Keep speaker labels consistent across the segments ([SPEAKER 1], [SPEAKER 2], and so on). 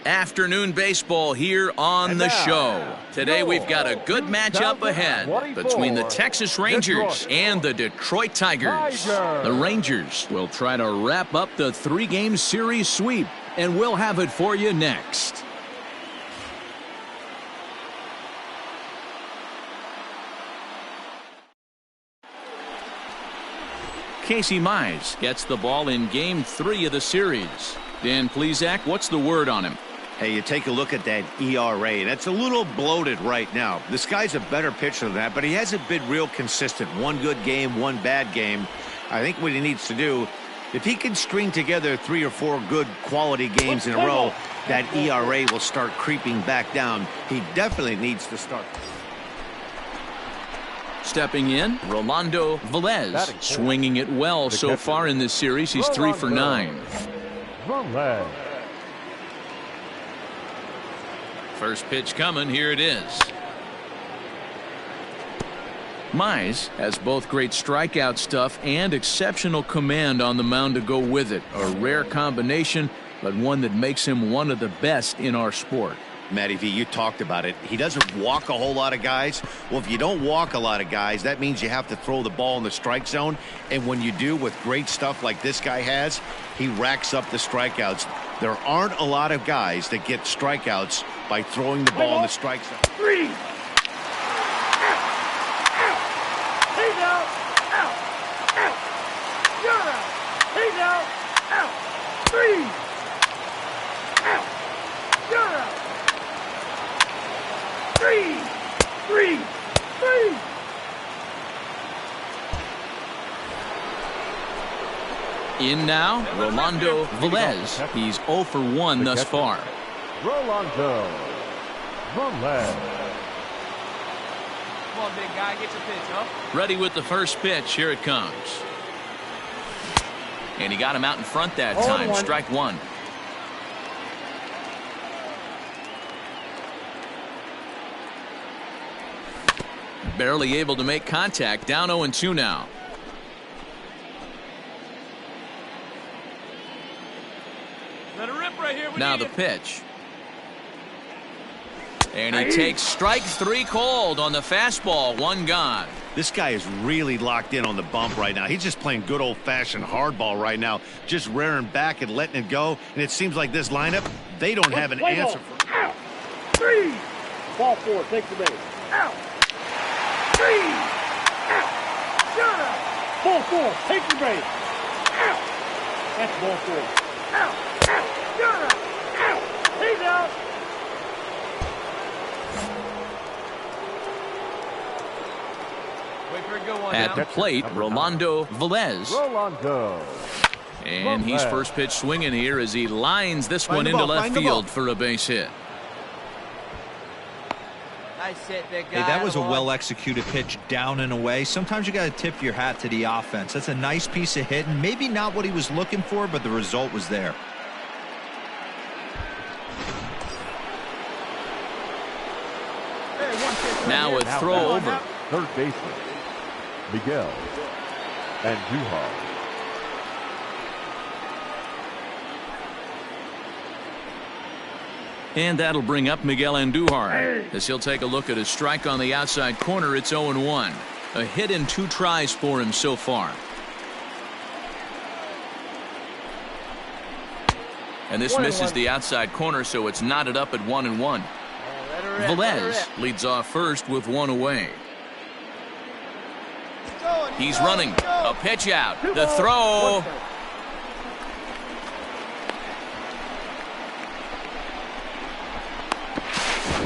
[SPEAKER 1] Afternoon baseball here on the show. Today we've got a good matchup ahead between the Texas Rangers and the Detroit Tigers. The Rangers will try to wrap up the three-game series sweep, and we'll have it for you next. Casey Mize gets the ball in Game 3 of the series. Dan Plesac, what's the word on him?
[SPEAKER 2] Hey, you take a look at that ERA. That's a little bloated right now. This guy's a better pitcher than that, but he hasn't been real consistent. One good game, one bad game. I think what he needs to do, if he can string together 3 or 4 good quality games in a row, that ERA will start creeping back down. He definitely needs to start.
[SPEAKER 1] Stepping in, Rolando Velez, swinging it well so far in this series. He's 3 for 9. First pitch coming, here it is. Mize has both great strikeout stuff and exceptional command on the mound to go with it. A rare combination, but one that makes him one of the best in our sport.
[SPEAKER 2] Matty V, you talked about it. He doesn't walk a whole lot of guys. Well, if you don't walk a lot of guys, that means you have to throw the ball in the strike zone. And when you do with great stuff like this guy has, he racks up the strikeouts. There aren't a lot of guys that get strikeouts by throwing the ball in the strike zone.
[SPEAKER 3] 3. Out. He's out. Out. Out. You're out. He's out. Out. 3. Out. You're out. 3. 3. 3.
[SPEAKER 1] In now, Rolando Velez. He's 0 for 1 thus far.
[SPEAKER 4] Rolando Velez.
[SPEAKER 5] Come on, big guy, get your pitch, huh?
[SPEAKER 1] Ready with the first pitch. Here it comes. And he got him out in front that time. Strike one. Barely able to make contact. Down 0-2 now.
[SPEAKER 5] Let it rip right here.
[SPEAKER 1] Now the pitch. And he takes strike 3 cold on the fastball. 1 gone.
[SPEAKER 2] This guy is really locked in on the bump right now. He's just playing good old-fashioned hardball right now, just rearing back and letting it go. And it seems like this lineup, they don't have an answer for.
[SPEAKER 3] Out. 3. Ball 4. Take the base. Out. 3. Out. Shut up. Ball 4. Take the base. Out. That's ball 4. Out. Out. Shut up. Out. He's out.
[SPEAKER 1] At the plate, Rolando Velez. And he's first pitch swinging here as he lines this one into left field for a base hit.
[SPEAKER 5] Nice hit, big guy.
[SPEAKER 6] Hey, that was a well-executed pitch down and away. Sometimes you got to tip your hat to the offense. That's a nice piece of hitting. Maybe not what he was looking for, but the result was there.
[SPEAKER 1] Now a throw over.
[SPEAKER 4] Third baseman Miguel Andujar.
[SPEAKER 1] And that'll bring up Miguel Andujar as he'll take a look at a strike on the outside corner. It's 0-1. A hit in 2 tries for him so far. And this misses the outside corner, so it's knotted up at 1-1. Velez leads off first with 1 away. He's running. A pitch out. The throw.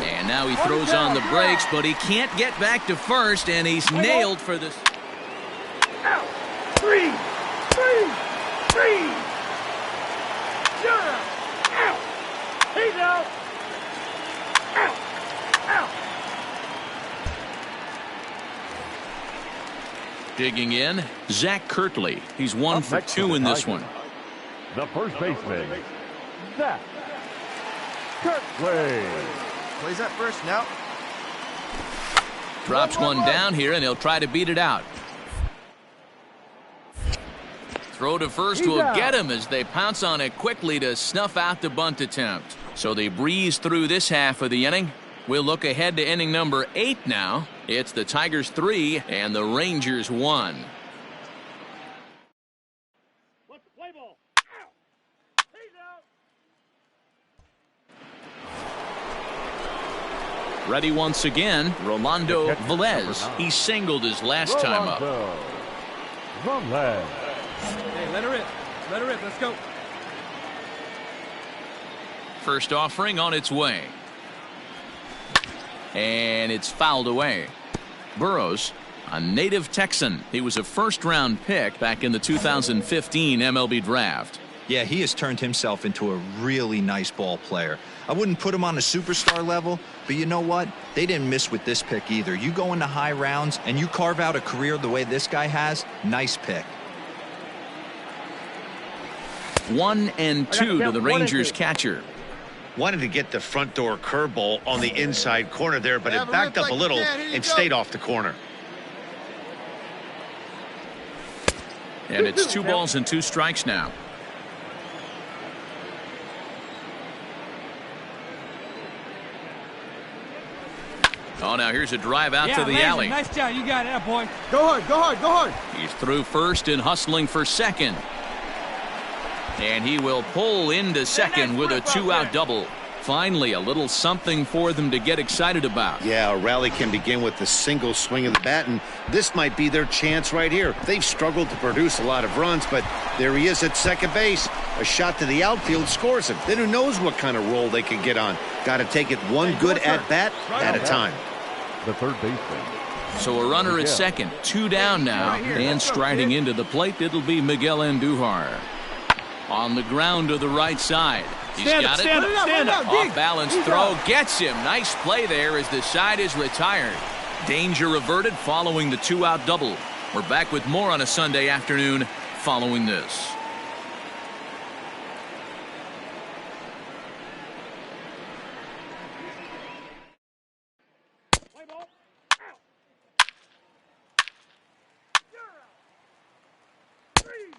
[SPEAKER 1] And now he throws on the brakes, but he can't get back to first, and he's nailed for this.
[SPEAKER 3] Out. 3. 3. 3. Shut up. Out. He's out. Out. Out.
[SPEAKER 1] Digging in, Zach Kirtley. He's 1 for 2 in this one.
[SPEAKER 4] The first baseman, Zach Kirtley.
[SPEAKER 5] Plays up first now.
[SPEAKER 1] Drops one down here, and he'll try to beat it out. Throw to first will get him as they pounce on it quickly to snuff out the bunt attempt. So they breeze through this half of the inning. We'll look ahead to inning number 8 now. It's the Tigers 3 and the Rangers 1.
[SPEAKER 3] What's the play ball? Out. He's out.
[SPEAKER 1] Ready once again, Rolando Velez. He singled his last time up.
[SPEAKER 4] Velez.
[SPEAKER 5] Hey, let her rip. Let her rip. Let's go.
[SPEAKER 1] First offering on its way. And it's fouled away. Burrows, a native Texan. He was a first-round pick back in the 2015 MLB draft.
[SPEAKER 6] Yeah, he has turned himself into a really nice ball player. I wouldn't put him on a superstar level, but you know what? They didn't miss with this pick either. You go into high rounds and you carve out a career the way this guy has, nice pick.
[SPEAKER 1] 1-2 to the Rangers catcher.
[SPEAKER 2] Wanted to get the front door curveball on the inside corner there, but it backed up a little and stayed off the corner.
[SPEAKER 1] And it's 2 balls and 2 strikes now. Oh, now here's a drive out to the alley.
[SPEAKER 5] Nice job. You got it, boy.
[SPEAKER 3] Go hard, go hard, go hard.
[SPEAKER 1] He's through first and hustling for second. And he will pull into second with a 2-out double. Finally, a little something for them to get excited about.
[SPEAKER 7] Yeah, a rally can begin with the single swing of the bat, and this might be their chance right here. They've struggled to produce a lot of runs, but there he is at second base. A shot to the outfield scores him. Then who knows what kind of role they can get on. Got to take it one good at-bat at a time.
[SPEAKER 4] The third baseman.
[SPEAKER 1] So a runner at second, 2 down now, and striding into the plate, it'll be Miguel Andujar. On the ground to the right side. He's got it.
[SPEAKER 3] Stand up.
[SPEAKER 1] Off balance throw gets him. Nice play there as the side is retired. Danger averted following the 2-out double. We're back with more on a Sunday afternoon following this.
[SPEAKER 3] Play ball. Out. You're out. 3.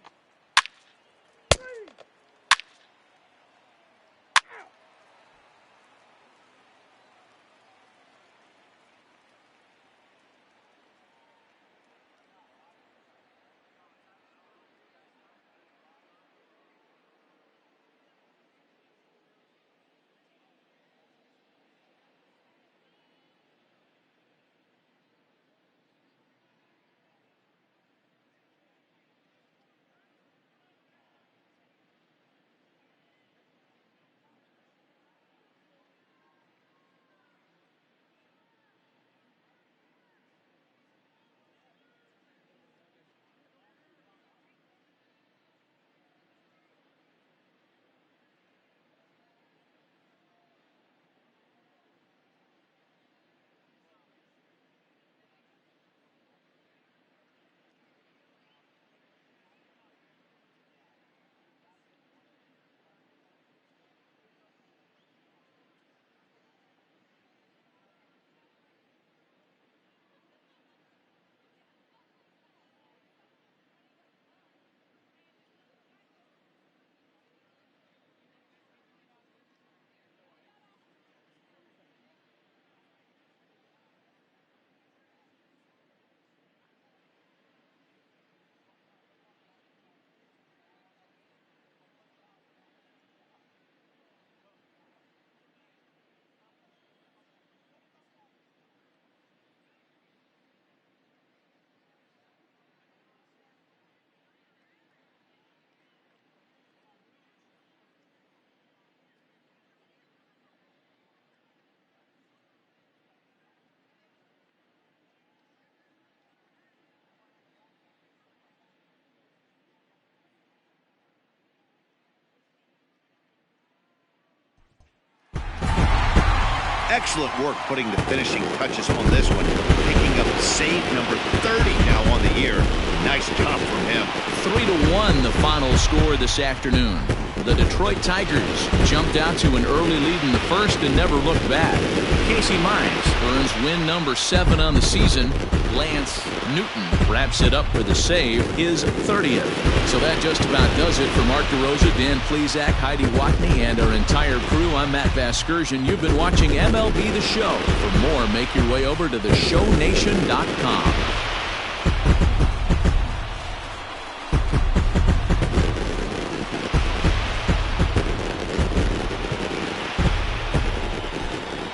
[SPEAKER 7] Excellent work putting the finishing touches on this one. Picking up save number 30 now on the year. Nice job from him.
[SPEAKER 1] 3-1 the final score this afternoon. the Detroit Tigers jumped out to an early lead in the first and never looked back. Casey Mize earns win number 7 on the season. Lance Newton wraps it up for the save, his 30th. So that just about does it for Mark DeRosa, Dan Plesac, Heidi Watney, and our entire crew. I'm Matt Vasgersian. You've been watching MLB The Show. For more, make your way over to theshownation.com.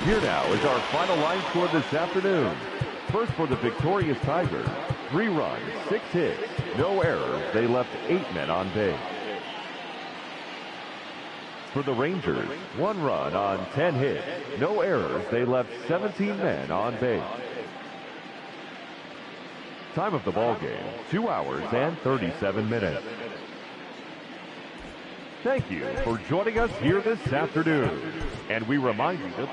[SPEAKER 4] Here now is our final line score this afternoon. First for the victorious Tigers, 3 runs, 6 hits, no errors. They left 8 men on base. For the Rangers, 1 run on 10 hits, no errors. They left 17 men on base. Time of the ball game, 2 hours and 37 minutes. Thank you for joining us here this afternoon. And we remind you to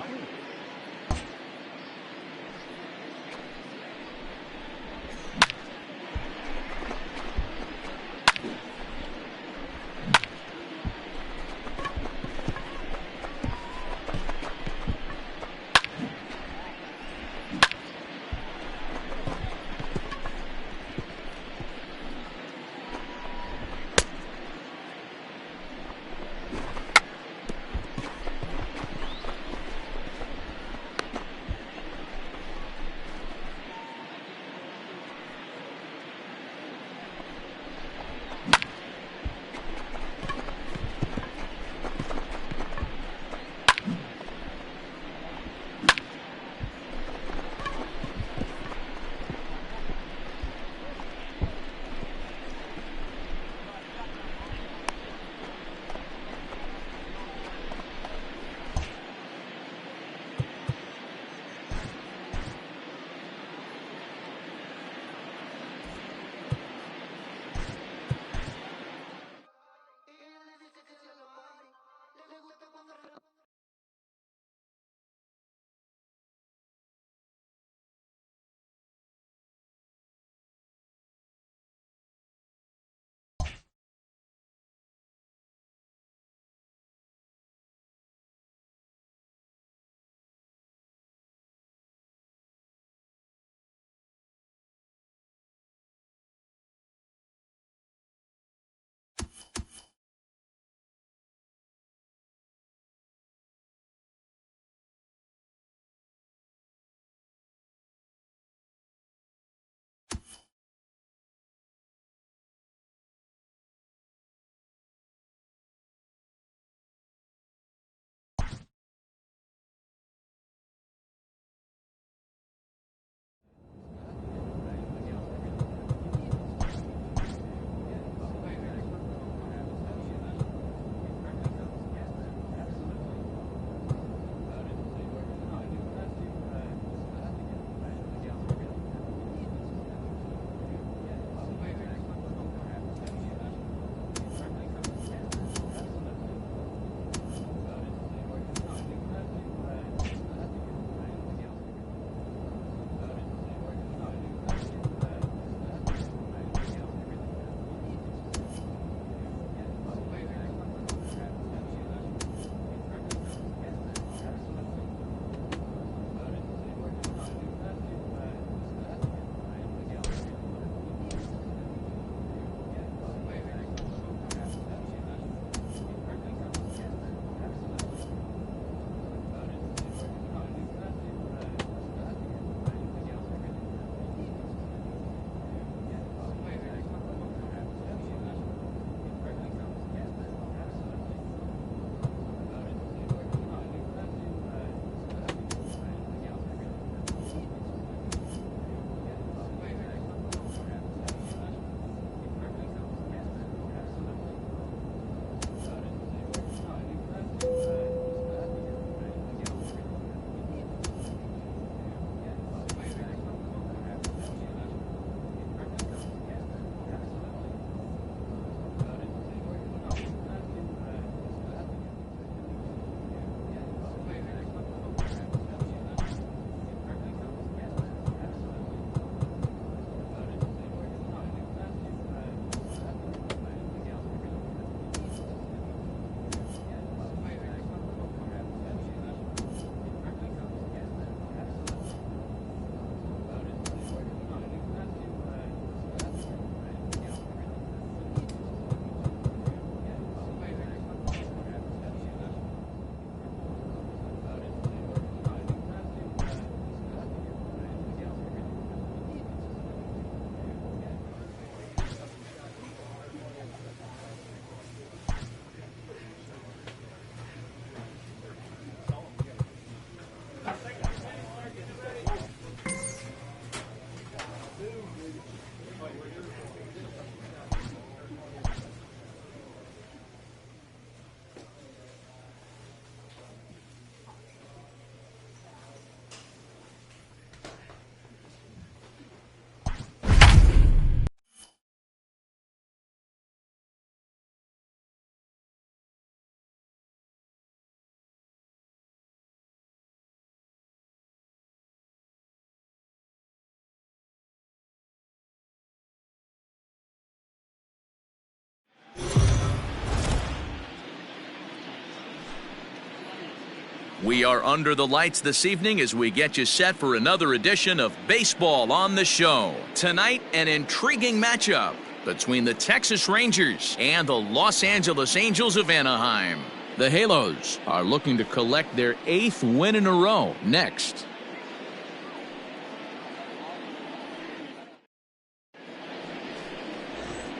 [SPEAKER 1] We are under the lights this evening as we get you set for another edition of Baseball on the Show. Tonight, an intriguing matchup between the Texas Rangers and the Los Angeles Angels of Anaheim. The Halos are looking to collect their 8th win in a row next.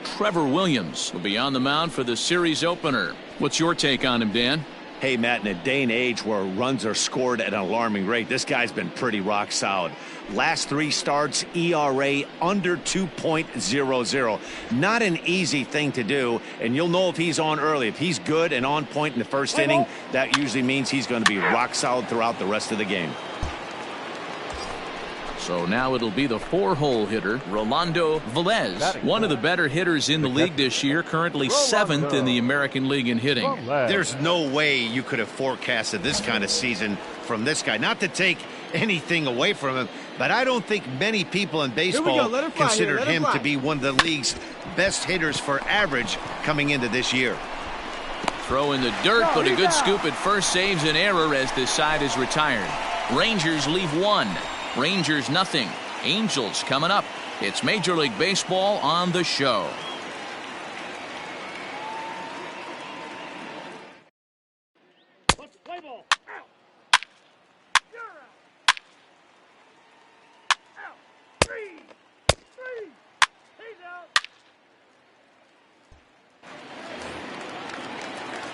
[SPEAKER 1] Trevor Williams will be on the mound for the series opener. What's your take on him, Dan?
[SPEAKER 2] Hey, Matt, in a day and age where runs are scored at an alarming rate, this guy's been pretty rock solid. Last 3 starts, ERA under 2.00. Not an easy thing to do, and you'll know if he's on early. If he's good and on point in the first inning, that usually means he's going to be rock solid throughout the rest of the game.
[SPEAKER 1] So now it'll be the 4-hole hitter, Rolando Velez, one of the better hitters in the league this year, currently 7th in the American League in hitting.
[SPEAKER 7] There's no way you could have forecasted this kind of season from this guy. Not to take anything away from him, but I don't think many people in baseball consider him to be one of the league's best hitters for average coming into this year.
[SPEAKER 1] Throw in the dirt, but a good scoop at first saves an error as this side is retired. Rangers leave 1. Rangers nothing. Angels coming up. It's Major League Baseball on the Show.
[SPEAKER 3] Let's play ball. Out. You're out. Out. 3. He's out.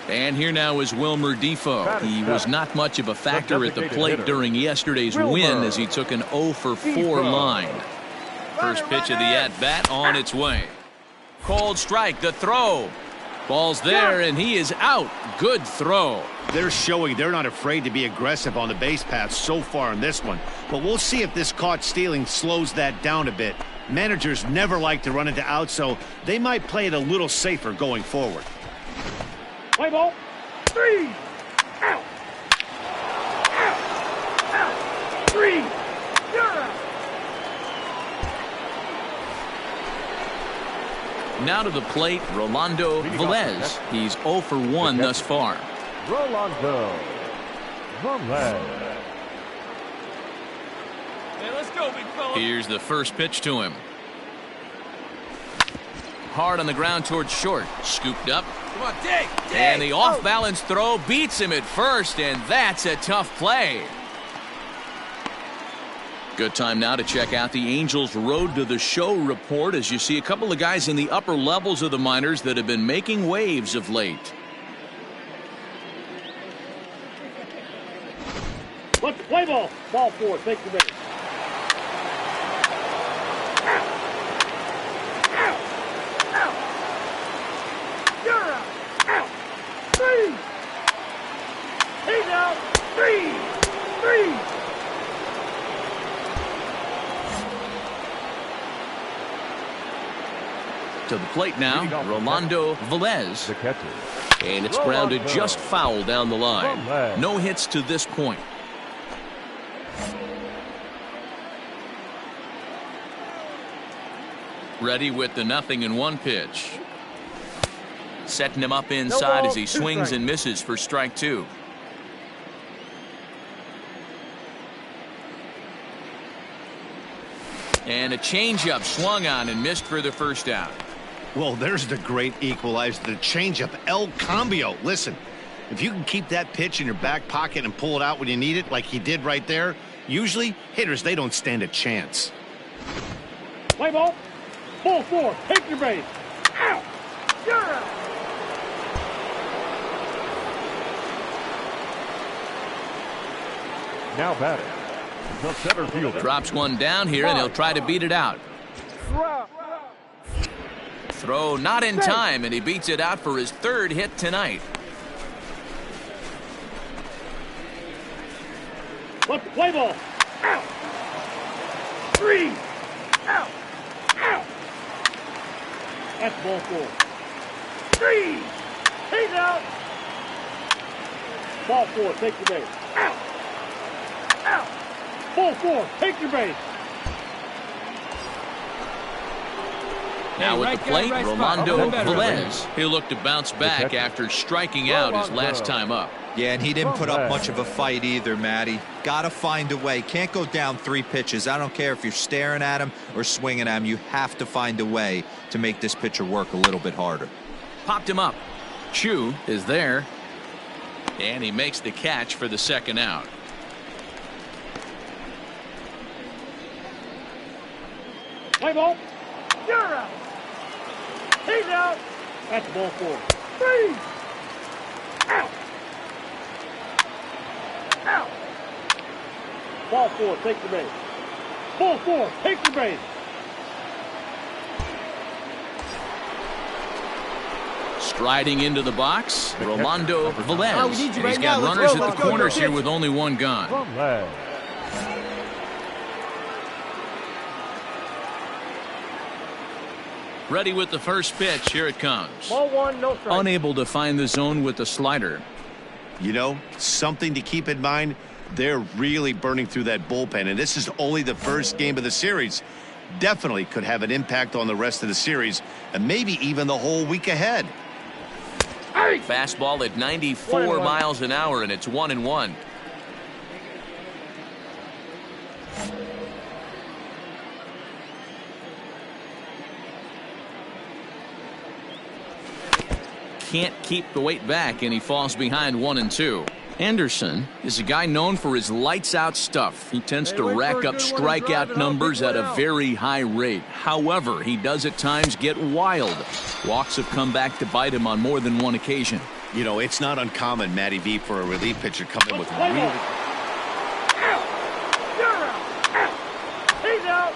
[SPEAKER 1] And here now is Wilmer Defoe. He was not much of a factor at the plate during yesterday's win as he took an 0-for-4 line. First pitch of the at-bat on its way. Cold strike, the throw. Ball's there, and he is out. Good throw.
[SPEAKER 7] They're showing they're not afraid to be aggressive on the base path so far in this one. But we'll see if this caught stealing slows that down a bit. Managers never like to run into outs, so they might play it a little safer going forward.
[SPEAKER 3] Play ball. 3. Out. Out. 3. You're out.
[SPEAKER 1] Now to the plate, Rolando Velez. He's 0-for-1 thus far.
[SPEAKER 4] Rolando Velez.
[SPEAKER 5] Hey, let's go, big fella.
[SPEAKER 1] Here's the first pitch to him. Hard on the ground towards short. Scooped up.
[SPEAKER 5] Come on, dig.
[SPEAKER 1] And the off-balance throw beats him at first, and that's a tough play. Good time now to check out the Angels' Road to the Show report as you see a couple of guys in the upper levels of the minors that have been making waves of late.
[SPEAKER 3] Let's play ball. Ball 4. Take the base.
[SPEAKER 1] To the plate now, Rolando Velez.
[SPEAKER 4] The catcher.
[SPEAKER 1] And it's grounded just foul down the line. No hits to this point. Ready with the 0-1 pitch. Setting him up inside as he swings and misses for strike 2. And a changeup swung on and missed for the first out.
[SPEAKER 7] Well, there's the great equalizer, the changeup, El Cambio. Listen, if you can keep that pitch in your back pocket and pull it out when you need it, like he did right there, usually hitters, they don't stand a chance.
[SPEAKER 3] Play ball. Ball 4. Take your base. Out. You're out.
[SPEAKER 4] Now batting, the center fielder.
[SPEAKER 1] Drops one down here, and he'll try to beat it out. Throw not in time, and he beats it out for his 3rd hit tonight.
[SPEAKER 3] Let's play ball. Out. 3. Out. Out. That's ball 4. 3. He's out. Ball 4. Take your base. Out. Out. Ball 4. Take your base.
[SPEAKER 1] Now at the plate, Rolando Velez. He'll look to bounce back after striking out his last time up.
[SPEAKER 6] Yeah, and he didn't put up much of a fight either, Matty. Got to find a way. Can't go down 3 pitches. I don't care if you're staring at him or swinging at him. You have to find a way to make this pitcher work a little bit harder.
[SPEAKER 1] Popped him up. Chu is there. And he makes the catch for the second out.
[SPEAKER 3] Play ball. You're out. He's out. That's ball 4. 3. Out. Out. Ball 4, take the base. Ball 4, take the base.
[SPEAKER 1] Striding into the box, Rolando Velez.
[SPEAKER 5] Oh, we need you
[SPEAKER 1] And he's
[SPEAKER 5] right
[SPEAKER 1] got
[SPEAKER 5] now.
[SPEAKER 1] runners
[SPEAKER 5] Let's
[SPEAKER 1] at
[SPEAKER 5] go,
[SPEAKER 1] the
[SPEAKER 5] let's go,
[SPEAKER 1] corners
[SPEAKER 5] go,
[SPEAKER 1] here
[SPEAKER 5] pitch.
[SPEAKER 1] with only 1 gone.
[SPEAKER 4] Velez.
[SPEAKER 1] Ready with the first pitch. Here it comes.
[SPEAKER 3] Ball 1, no strike.
[SPEAKER 1] Unable to find the zone with the slider.
[SPEAKER 7] You know, something to keep in mind, they're really burning through that bullpen, and this is only the first game of the series. Definitely could have an impact on the rest of the series, and maybe even the whole week ahead.
[SPEAKER 1] Fastball at 94 miles an hour, and it's 1-1. Can't keep the weight back, and he falls behind 1-2. Anderson is a guy known for his lights-out stuff. He tends to rack up strikeout numbers at a very high rate. However, he does at times get wild. Walks have come back to bite him on more than one occasion.
[SPEAKER 7] You know, it's not uncommon, Matty V, for a relief pitcher to come in with really...
[SPEAKER 3] Out. You're out. Out. He's out.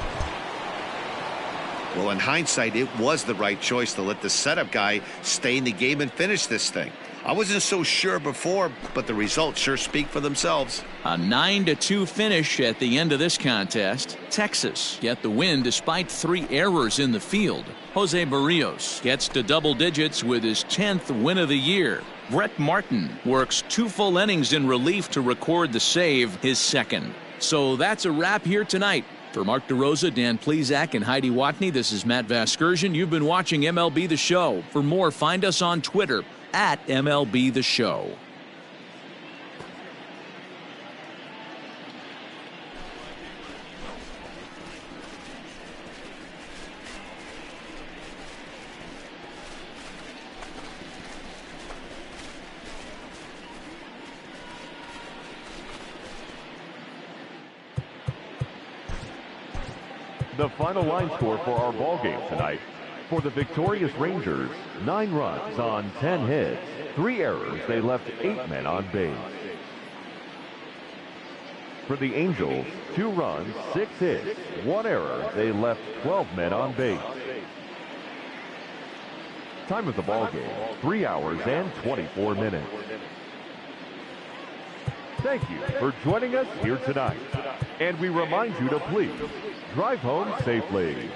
[SPEAKER 7] Well, in hindsight, it was the right choice to let the setup guy stay in the game and finish this thing. I wasn't so sure before, but the results sure speak for themselves.
[SPEAKER 1] A 9-2 finish at the end of this contest. Texas get the win despite 3 errors in the field. Jose Barrios gets to double digits with his 10th win of the year. Brett Martin works 2 full innings in relief to record the save, his 2nd. So that's a wrap here tonight. For Mark DeRosa, Dan Plesac, and Heidi Watney, this is Matt Vasgersian. You've been watching MLB The Show. For more, find us on Twitter at MLB The Show.
[SPEAKER 4] The final line score for our ball game tonight. For the victorious Rangers, 9 runs on 10 hits, 3 errors. They left 8 men on base. For the Angels, 2 runs, 6 hits, 1 error. They left 12 men on base. Time of the ball game, 3 hours and 24 minutes. Thank you for joining us here tonight. And we remind you to please drive home safely.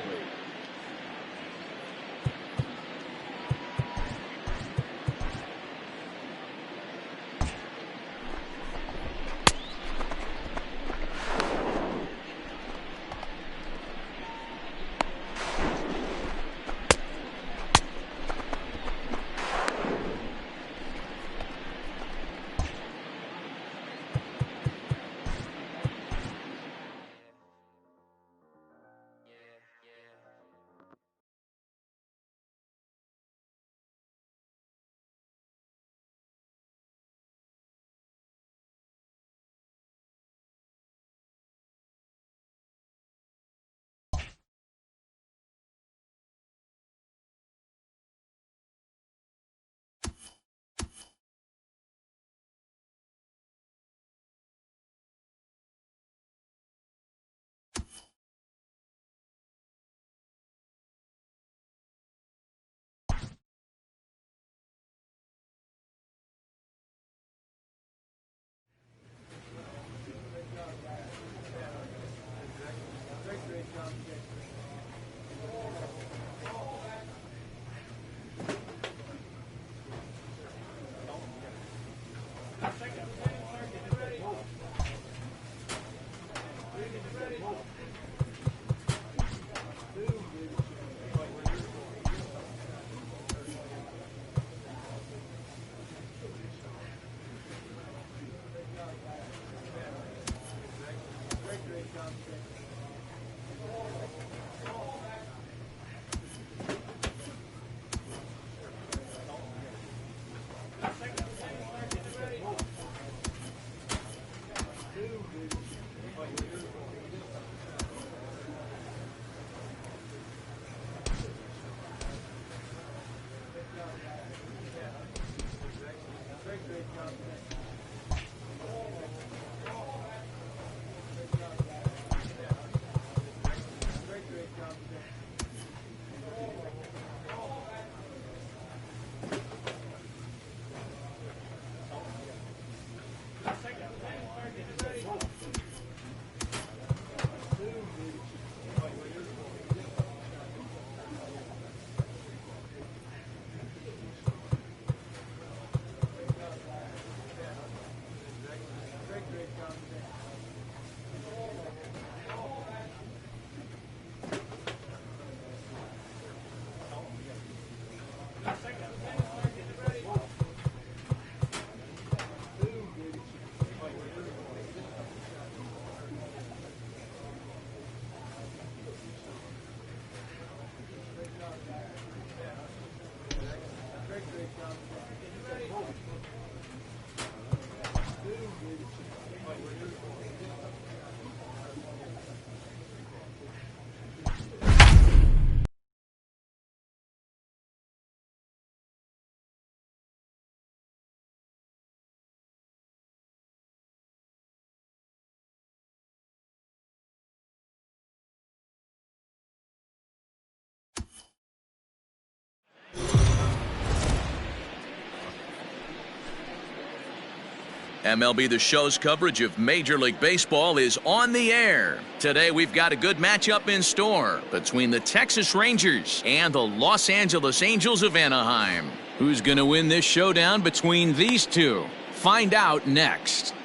[SPEAKER 1] MLB The Show's coverage of Major League Baseball is on the air. Today we've got a good matchup in store between the Texas Rangers and the Los Angeles Angels of Anaheim. Who's going to win this showdown between these two? Find out next.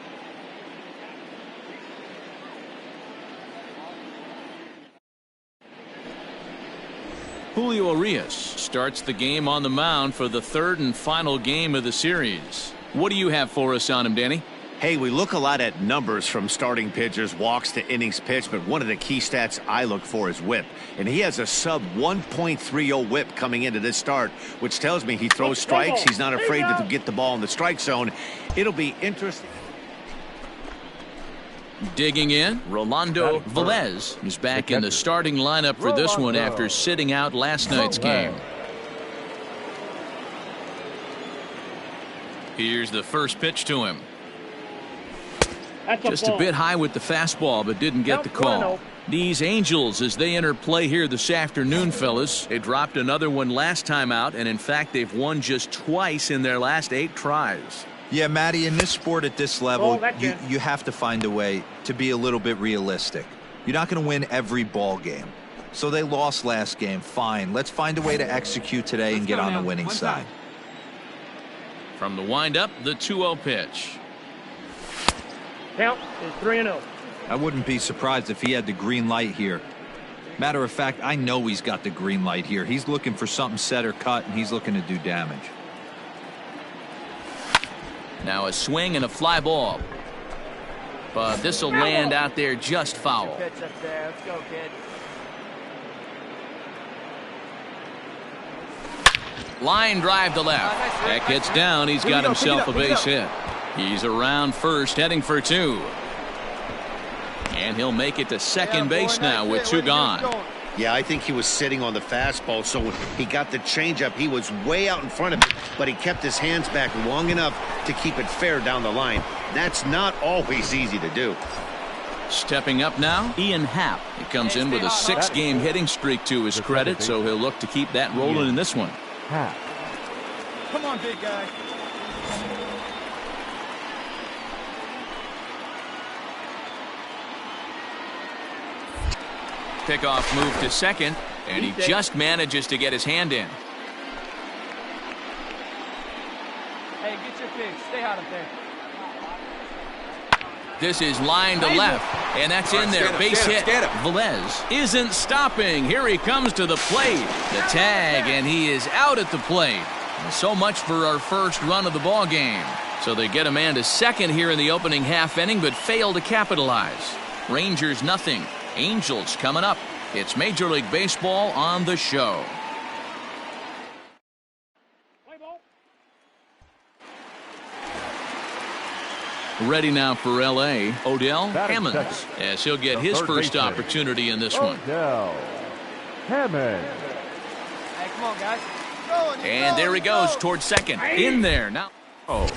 [SPEAKER 1] Julio Urias starts the game on the mound for the third and final game of the series. What do you have for us on him, Danny?
[SPEAKER 2] Hey, we look a lot at numbers from starting pitchers, walks to innings pitched, but one of the key stats I look for is whip. And he has a sub 1.30 whip coming into this start, which tells me he throws strikes. He's not afraid to get the ball in the strike zone. It'll be interesting.
[SPEAKER 1] Digging in, Rolando Velez is back in the starting lineup for this one after sitting out last night's game. Here's the first pitch to him. Just a bit high with the fastball, but didn't get the call. These Angels, as they enter play here this afternoon, fellas, they dropped another one last time out, and in fact, they've won just twice in their last 8 tries.
[SPEAKER 6] Yeah, Matty, in this sport at this level, you have to find a way to be a little bit realistic. You're not going to win every ball game. So they lost last game. Fine. Let's find a way to execute today and get on the winning side.
[SPEAKER 1] From the windup, the 2-0 pitch.
[SPEAKER 3] Count is 3-0.
[SPEAKER 6] I wouldn't be surprised if he had the green light here. Matter of fact, I know he's got the green light here. He's looking for something set or cut, and he's looking to do damage.
[SPEAKER 1] Now a swing and a fly ball. But this will land out there just foul.
[SPEAKER 5] Pitch up there. Let's go, kid.
[SPEAKER 1] Line drive to left. That gets down. He's got himself a base hit. He's around first, heading for 2. And he'll make it to second base now with 2 gone.
[SPEAKER 7] Yeah, I think he was sitting on the fastball, so when he got the changeup, he was way out in front of it, but he kept his hands back long enough to keep it fair down the line. That's not always easy to do.
[SPEAKER 1] Stepping up now, Ian Happ. He comes in with a 6-game hitting streak to his credit, so he'll look to keep that rolling in this one.
[SPEAKER 5] Come on, big guy.
[SPEAKER 1] Pickoff move to second, and he just manages to get his hand in.
[SPEAKER 5] Hey, get your pitch. Stay hot up there.
[SPEAKER 1] This is line to left, and that's in there. Base hit. Velez isn't stopping. Here he comes to the plate. The tag, and he is out at the plate. So much for our first run of the ball game. So they get a man to second here in the opening half inning, but fail to capitalize. Rangers nothing. Angels coming up. It's Major League Baseball on the show. Ready now for L.A., Odell
[SPEAKER 4] Batting
[SPEAKER 1] Hammonds,
[SPEAKER 4] second,
[SPEAKER 1] as he'll get
[SPEAKER 4] the
[SPEAKER 1] his
[SPEAKER 4] third
[SPEAKER 1] first
[SPEAKER 4] baseman,
[SPEAKER 1] opportunity in this one.
[SPEAKER 4] Odell Hammond.
[SPEAKER 5] Hey, come on, guys.
[SPEAKER 1] And there he goes towards second. In there now. Oh.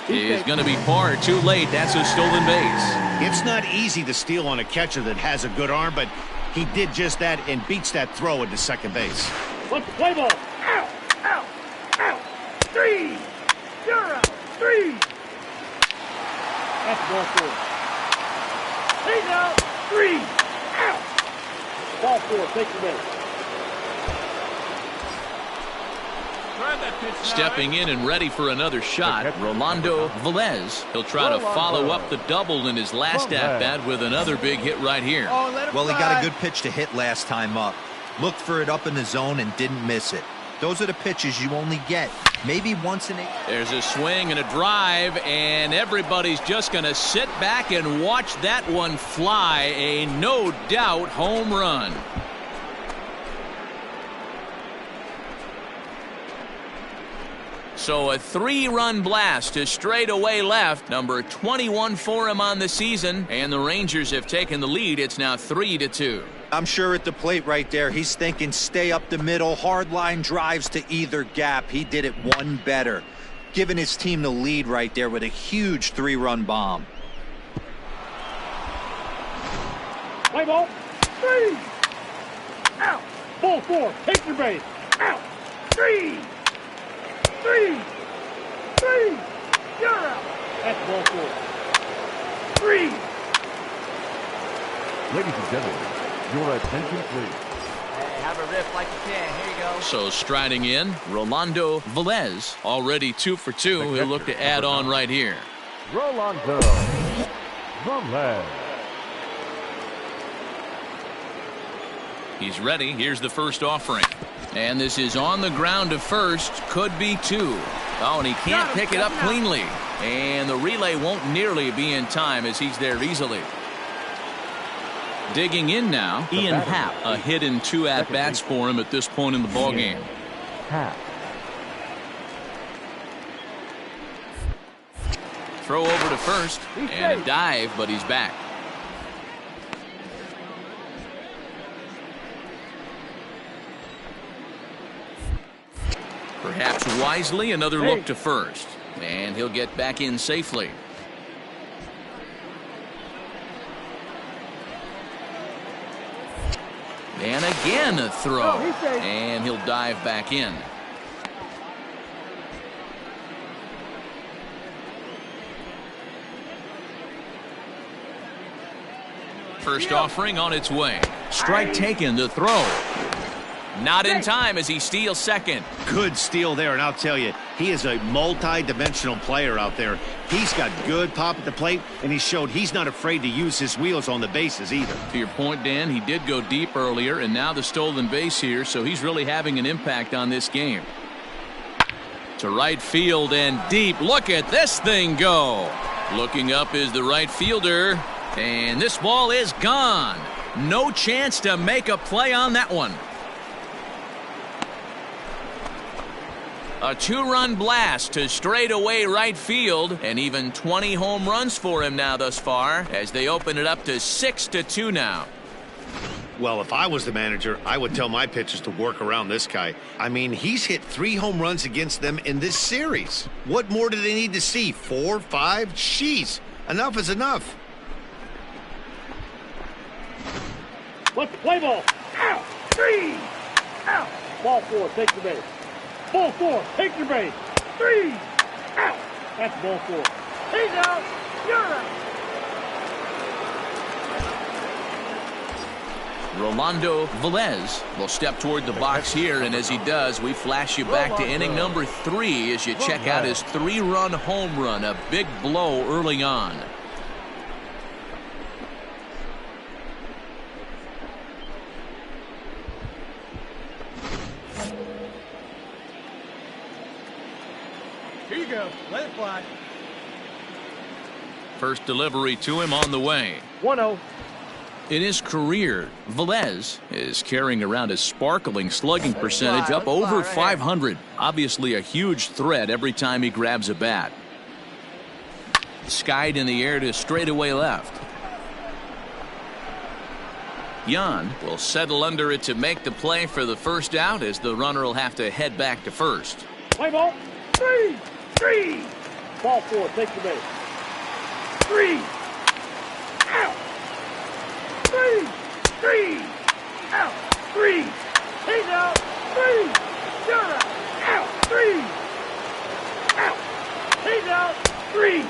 [SPEAKER 1] Is going to be far too late. That's a stolen base.
[SPEAKER 2] It's not easy to steal on a catcher that has a good arm, but he did just that and beats that throw into second base.
[SPEAKER 3] Let's play ball. Out, out, out. 3. You're out. 3. That's ball 4. He's out. 3. Out. Ball 4. Take the base.
[SPEAKER 1] Stepping in and ready for another shot, Rolando Velez. He'll try to follow up the double in his last at-bat with another big hit right here.
[SPEAKER 6] Well, he got a good pitch to hit last time up. Looked for it up in the zone and didn't miss it. Those are the pitches you only get maybe once in a...
[SPEAKER 1] There's a swing and a drive, and everybody's just going to sit back and watch that one fly. A no-doubt home run. So a 3-run blast to straightaway left. Number 21 for him on the season. And the Rangers have taken the lead. It's now 3-2.
[SPEAKER 6] I'm sure at the plate right there, he's thinking stay up the middle, hard line drives to either gap. He did it one better, giving his team the lead right there with a huge 3-run bomb.
[SPEAKER 3] Play ball. 3. Out. Ball 4. Take your base. Out. 3. 3. 3. You're out. That's ball 4. 3.
[SPEAKER 4] Ladies and gentlemen, your attention please.
[SPEAKER 5] Hey, have a riff like you can. Here you go.
[SPEAKER 1] So striding in, Rolando Velez, already 2 for 2. He'll look to add on right here.
[SPEAKER 4] Rolando Velez.
[SPEAKER 1] He's ready. Here's the first offering. And this is on the ground to first. Could be 2. Oh, and he can't pick it up cleanly. And the relay won't nearly be in time as he's there easily. Digging in now, Ian Happ. A hit in 2 at-bats for him at this point in the ballgame.
[SPEAKER 4] Happ.
[SPEAKER 1] Throw over to first. And a dive, but he's back. Perhaps wisely, another look to first. And he'll get back in safely. And again a throw. And he'll dive back in. First offering on its way. Strike taken, the throw. Not in time as he steals second.
[SPEAKER 2] Good steal there, and I'll tell you, he is a multi-dimensional player out there. He's got good pop at the plate, and he showed he's not afraid to use his wheels on the bases either.
[SPEAKER 1] To your point, Dan, he did go deep earlier, and now the stolen base here, so he's really having an impact on this game. To right field and deep. Look at this thing go. Looking up is the right fielder, and this ball is gone. No chance to make a play on that one. A 2-run blast to straightaway right field, and even 20 home runs for him now thus far as they open it up to 6-2 now.
[SPEAKER 2] Well, if I was the manager, I would tell my pitchers to work around this guy. I mean, he's hit 3 home runs against them in this series. What more do they need to see? 4, 5? Jeez, enough is enough.
[SPEAKER 3] Let's play ball. Out. 3. Out. Ball 4. Take the base. Ball 4. Take your base. 3. Out. That's ball 4. He's out. You're out.
[SPEAKER 1] Rolando Velez will step toward the box here, and as he does, we flash you back to inning number 3 as you check out his 3-run home run, a big blow early on.
[SPEAKER 5] Here you go. Let it fly.
[SPEAKER 1] First delivery to him on the way.
[SPEAKER 3] 1-0.
[SPEAKER 1] In his career, Velez is carrying around a sparkling slugging percentage up over 500. Obviously a huge threat every time he grabs a bat. skied in the air to straightaway left. Yan will settle under it to make the play for the first out, as the runner will have to head back to first.
[SPEAKER 3] Play ball. 3. Ball 4. Take the base. 3. Out. 3. Out. 3. He's out. 3. Shut up. Out. 3. Out. He's out. 3.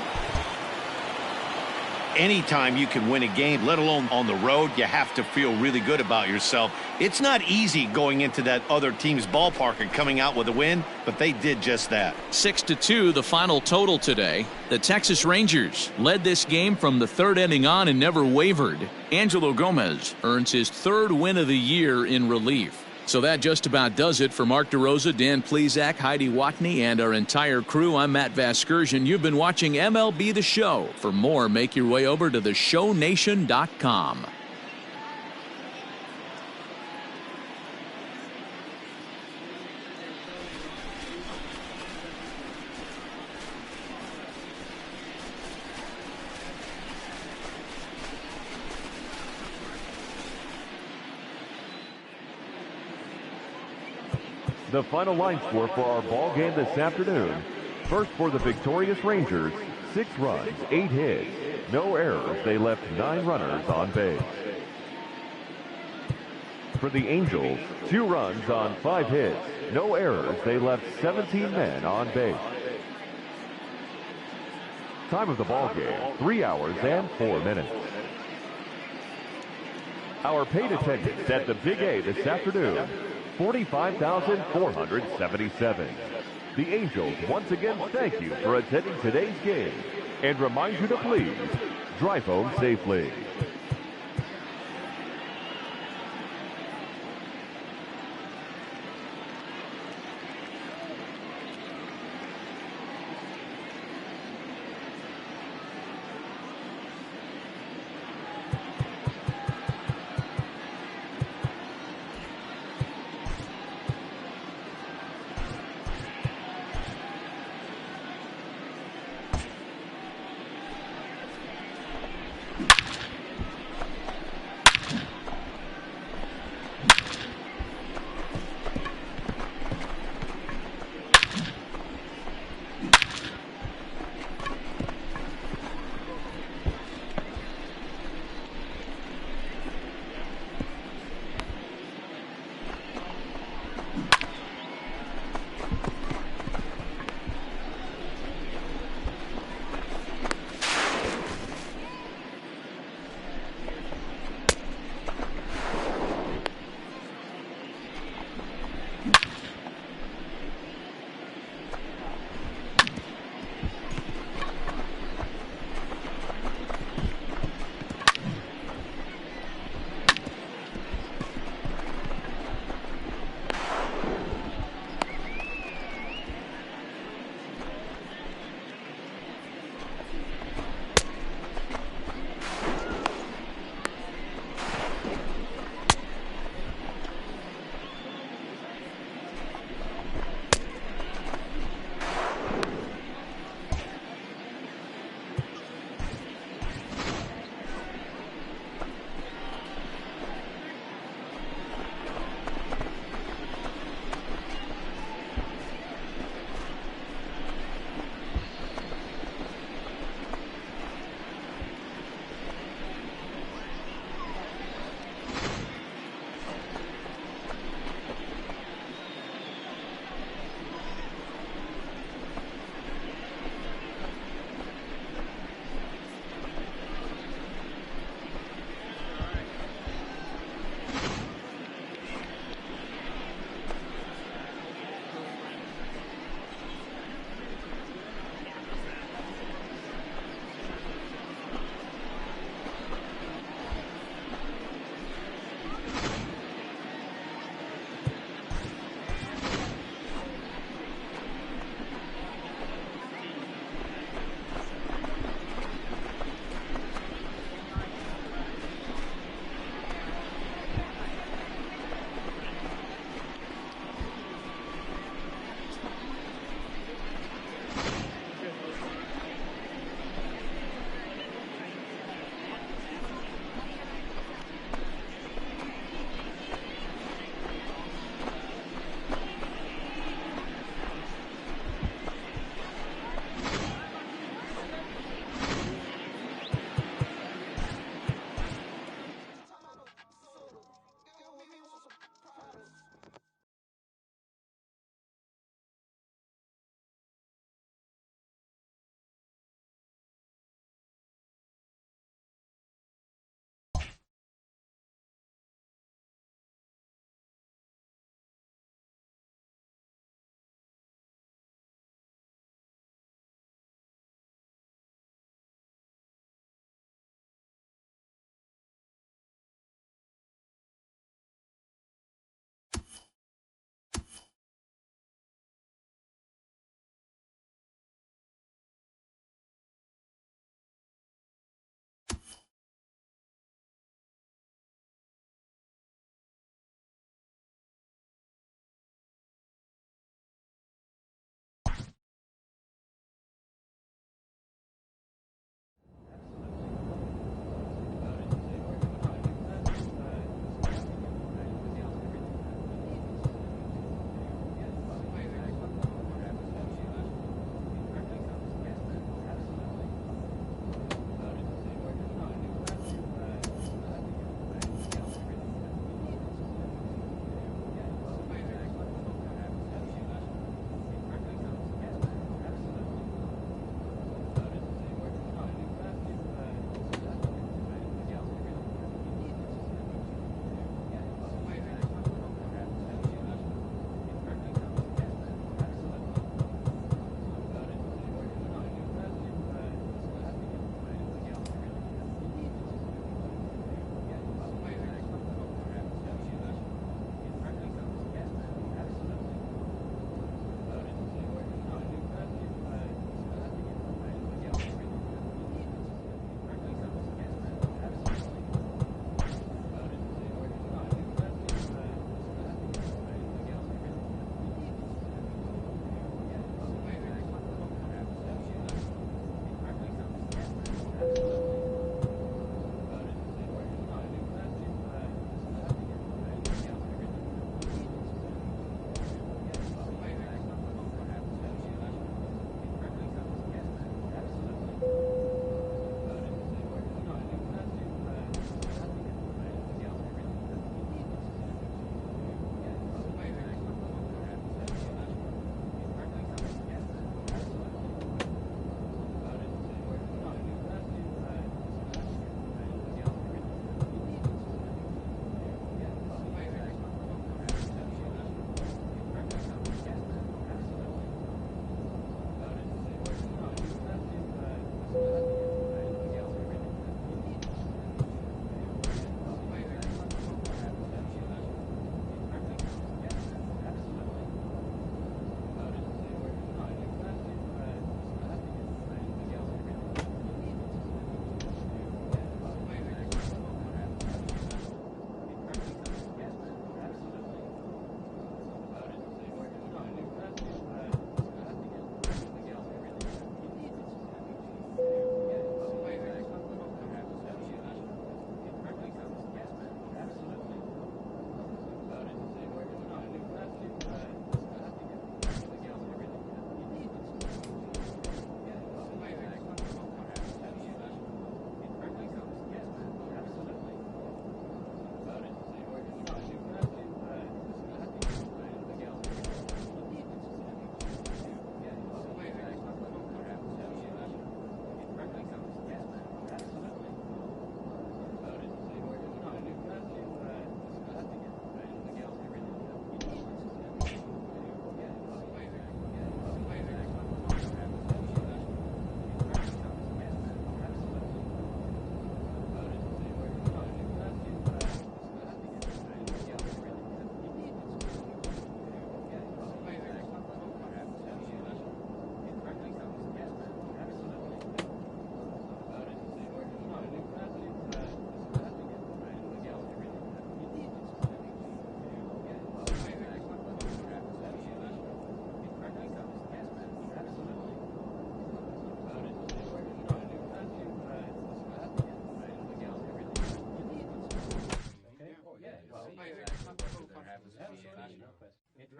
[SPEAKER 2] Anytime you can win a game, let alone on the road, you have to feel really good about yourself. It's not easy going into that other team's ballpark and coming out with a win, but they did just that.
[SPEAKER 1] 6-2 the final total today. The Texas Rangers led this game from the third inning on and never wavered. Angelo Gomez earns his third win of the year in relief. So that just about does it for Mark DeRosa, Dan Plesac, Heidi Watney, and our entire crew. I'm Matt Vasgersian. You've been watching MLB The Show. For more, make your way over to theshownation.com.
[SPEAKER 4] The final line score for our ball game this afternoon. First for the victorious Rangers, 6 runs, 8 hits, no errors. They left 9 runners on base. For the Angels, 2 runs on 5 hits, no errors. They left 17 men on base. Time of the ball game, 3 hours and 4 minutes. Our paid attendance at the Big A this afternoon, 45,477. The Angels once again thank you for attending today's game and remind you to please drive home safely.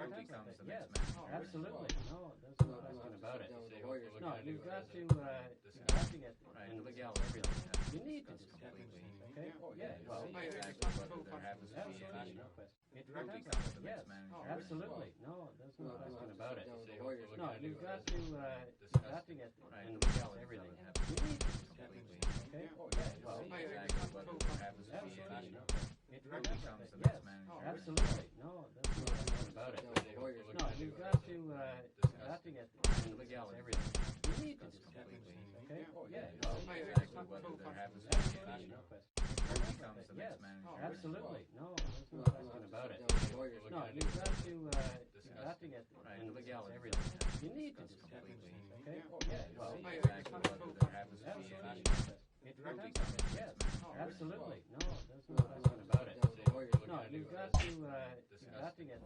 [SPEAKER 8] Yes, absolutely. No, there's no question about it. No, you've got to get in the legal everything. You need to do that. Okay? Yeah, well, absolutely. No question. Yes, absolutely. No, there's no question about it. No, you've got to get in the legal everything. You need to do that. Okay? Yeah, well, absolutely. No question. Yes, absolutely. No, there's no question about it. No, you've got to get in the legal everything. You need to do that. Okay? Yeah, well, absolutely. No question. Yes, absolutely. No, there's no question about it. No, you've got to get in the legal everything. You need to do that. Okay? Yeah, well, absolutely. Yes, absolutely. No, there's no question about it. No, you've got to get.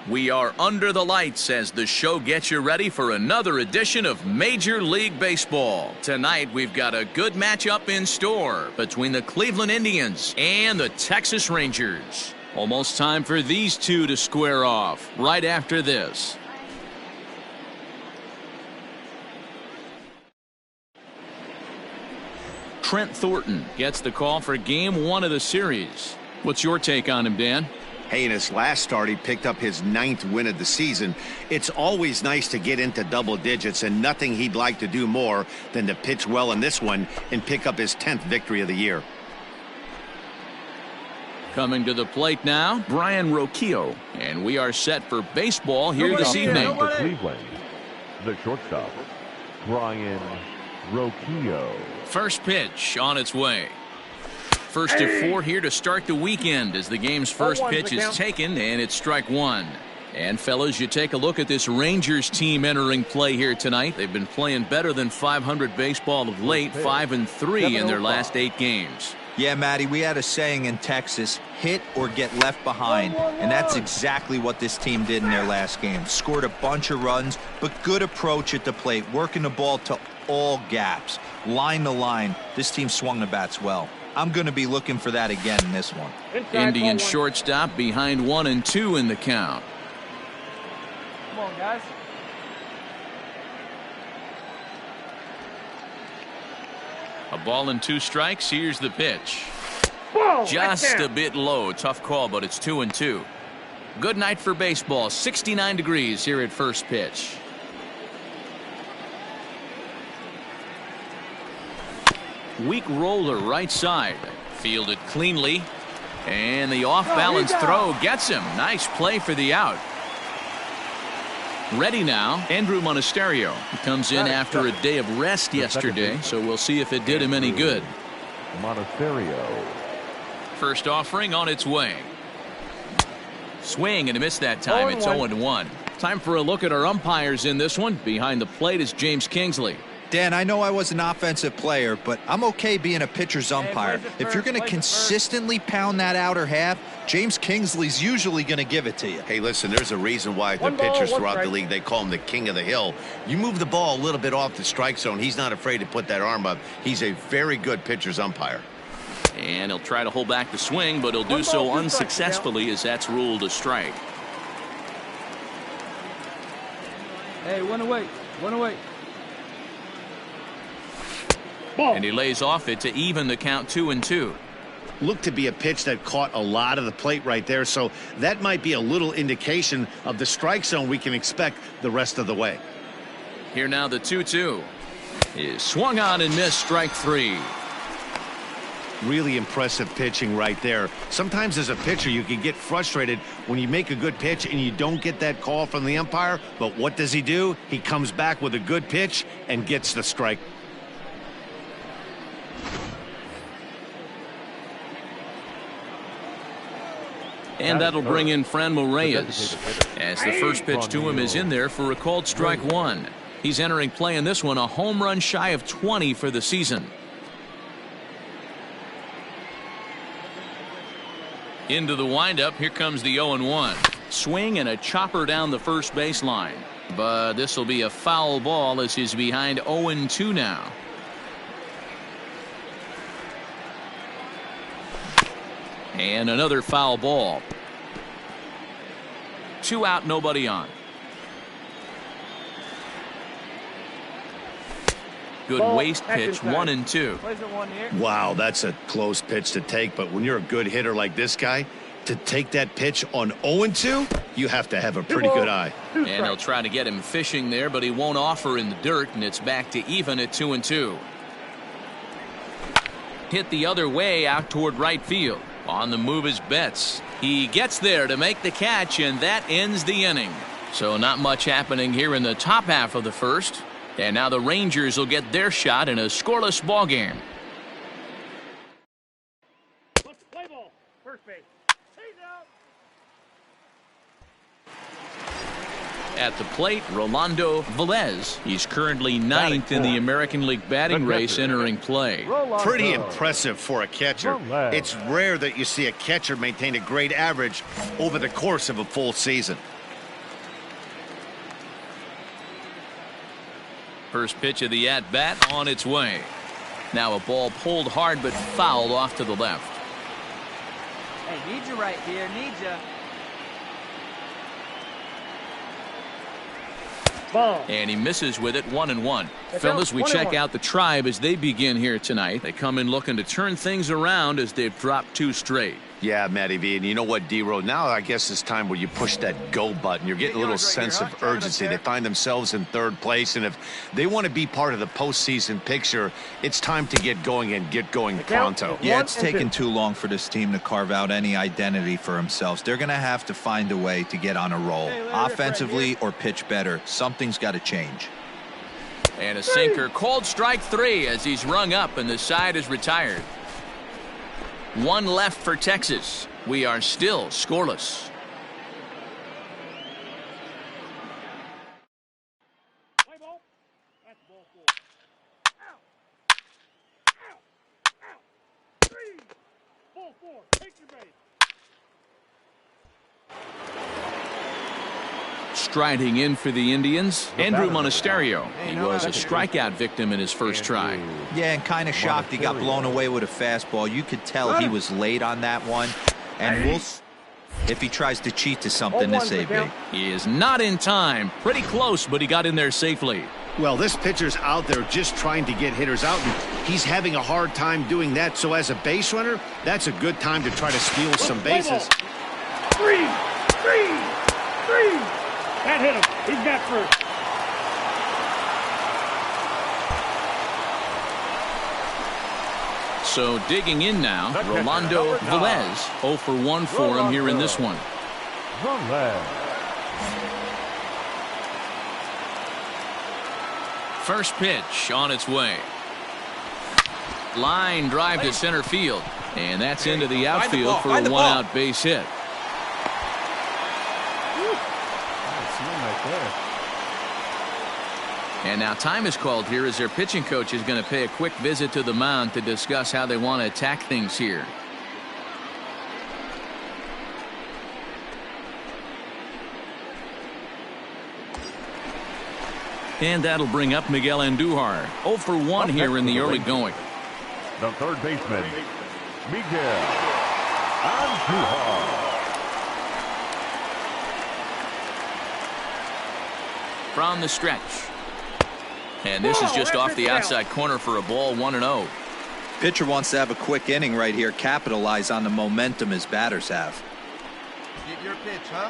[SPEAKER 1] We are under the lights as the show gets you ready for another edition of Major League Baseball. Tonight, we've got a good matchup in store between the Cleveland Indians and the Texas Rangers. Almost time for these two to square off right after this. Trent Thornton gets the call for Game 1 of the series. What's your take on him, Dan?
[SPEAKER 7] Hey, in his last start, he picked up his 9th win of the season. It's always nice to get into double digits, and nothing he'd like to do more than to pitch well in this one and pick up his 10th victory of the year.
[SPEAKER 1] Coming to the plate now, Brian Roquillo, and we are set for baseball here this evening.
[SPEAKER 4] For Cleveland, the shortstop, Brian Roquillo.
[SPEAKER 1] First pitch on its way. First to 4 here to start the weekend as the game's first pitch is taken, and it's strike 1. And fellas, you take a look at this Rangers team entering play here tonight. They've been playing better than .500 baseball of late, 5-3 in their last 8 games.
[SPEAKER 6] Yeah, Matty, we had a saying in Texas, hit or get left behind, and that's exactly what this team did in their last game. Scored a bunch of runs, but good approach at the plate, working the ball to all gaps. Line to line, this team swung the bats well. I'm going to be looking for that again in this one.
[SPEAKER 1] Indian shortstop behind 1 and 2 in the count.
[SPEAKER 5] Come on, guys.
[SPEAKER 1] A ball and 2 strikes. Here's the pitch. Just a bit low. Tough call, but it's 2-2. Good night for baseball. 69 degrees here at first pitch. Weak roller right side. Fielded cleanly. And the off-balance throw gets him. Nice play for the out. Ready now, Andrew Monasterio. He comes in after a day of rest yesterday, so we'll see if it did him any good.
[SPEAKER 4] Monasterio.
[SPEAKER 1] First offering on its way. Swing and a miss that time. It's 0-1. Time for a look at our umpires in this one. Behind the plate is James Kingsley.
[SPEAKER 6] Dan, I know I was an offensive player, but I'm okay being a pitcher's umpire. If you're going to consistently pound that outer half, James Kingsley's usually going to give it to you.
[SPEAKER 7] Hey, listen, there's a reason why the pitchers throughout the league, they call him the king of the hill. You move the ball a little bit off the strike zone, he's not afraid to put that arm up. He's a very good pitcher's umpire.
[SPEAKER 1] And he'll try to hold back the swing, but he'll do so unsuccessfully as that's ruled a strike.
[SPEAKER 5] Hey, one away. One away.
[SPEAKER 1] And he lays off it to even the count 2-2.
[SPEAKER 7] Looked to be a pitch that caught a lot of the plate right there, so that might be a little indication of the strike zone we can expect the rest of the way.
[SPEAKER 1] Here now the 2-2 is swung on and missed, strike 3.
[SPEAKER 7] Really impressive pitching right there. Sometimes as a pitcher you can get frustrated when you make a good pitch and you don't get that call from the umpire, but what does he do? He comes back with a good pitch and gets the strike.
[SPEAKER 1] And that'll bring in Franmil Reyes as the first pitch to him is in there for a called strike 1. He's entering play in this one, a home run shy of 20 for the season. Into the windup, here comes the 0-1. Swing and a chopper down the first baseline. But this will be a foul ball as he's behind 0-2 now. And another foul ball. 2 out, nobody on. Good waist pitch, 1-2.
[SPEAKER 7] Wow, that's a close pitch to take, but when you're a good hitter like this guy, to take that pitch on 0-2, you have to have a pretty good eye.
[SPEAKER 1] And he'll try to get him fishing there, but he won't offer in the dirt, and it's back to even at 2-2. Hit the other way out toward right field. On the move is Betts. He gets there to make the catch, and that ends the inning. So not much happening here in the top half of the first. And now the Rangers will get their shot in a scoreless ball game.
[SPEAKER 3] Let's play ball. First base.
[SPEAKER 1] At the plate, Rolando Velez. He's currently 9th in the American League batting race entering play.
[SPEAKER 7] Pretty impressive for a catcher. It's rare that you see a catcher maintain a great average over the course of a full season.
[SPEAKER 1] First pitch of the at-bat on its way. Now a ball pulled hard but fouled off to the left.
[SPEAKER 5] Hey, need you right here. Need you.
[SPEAKER 3] Ball.
[SPEAKER 1] And he misses with it, 1-1. Fellas, we check out the Tribe as they begin here tonight. They come in looking to turn things around as they've dropped 2 straight.
[SPEAKER 2] Yeah, Matty V, and you know what, D-Row? Now I guess it's time where you push that go button. You're getting a little sense of urgency. They find themselves in 3rd place, and if they want to be part of the postseason picture, it's time to get going and get going pronto.
[SPEAKER 6] Yeah, it's taken too long for this team to carve out any identity for themselves. They're going to have to find a way to get on a roll, offensively or pitch better. Something's got to change.
[SPEAKER 1] And a sinker called strike 3 as he's rung up and the side is retired. 1 left for Texas. We are still scoreless.
[SPEAKER 3] Play ball. That's ball 4. Out. Out. Out. 3. Ball 4. Take your base.
[SPEAKER 1] Striding in for the Indians, Andrew Monasterio. He was a strikeout victim in his first try.
[SPEAKER 6] Yeah, and kind of shocked he got blown away with a fastball. You could tell he was late on that one. And we'll see if he tries to cheat to something this AB.
[SPEAKER 1] He is not in time. Pretty close, but he got in there safely.
[SPEAKER 7] Well, this pitcher's out there just trying to get hitters out, and he's having a hard time doing that. So as a base runner, that's a good time to try to steal some bases.
[SPEAKER 3] 3. 3. 3. That hit him. He's got first.
[SPEAKER 1] So digging in now, Rolando Velez. 0 for 1 for him here in this one. First pitch on its way. Line drive to center field. And that's into the outfield for a 1-out base hit. And now time is called here as their pitching coach is going to pay a quick visit to the mound to discuss how they want to attack things here. And that'll bring up Miguel Andujar. 0 for 1 here in the early going.
[SPEAKER 4] The third baseman, Miguel Andujar.
[SPEAKER 1] From the stretch. And this is just off the outside corner for a ball, 1-0.
[SPEAKER 6] Pitcher wants to have a quick inning right here, capitalize on the momentum his batters have.
[SPEAKER 9] Get your pitch, huh?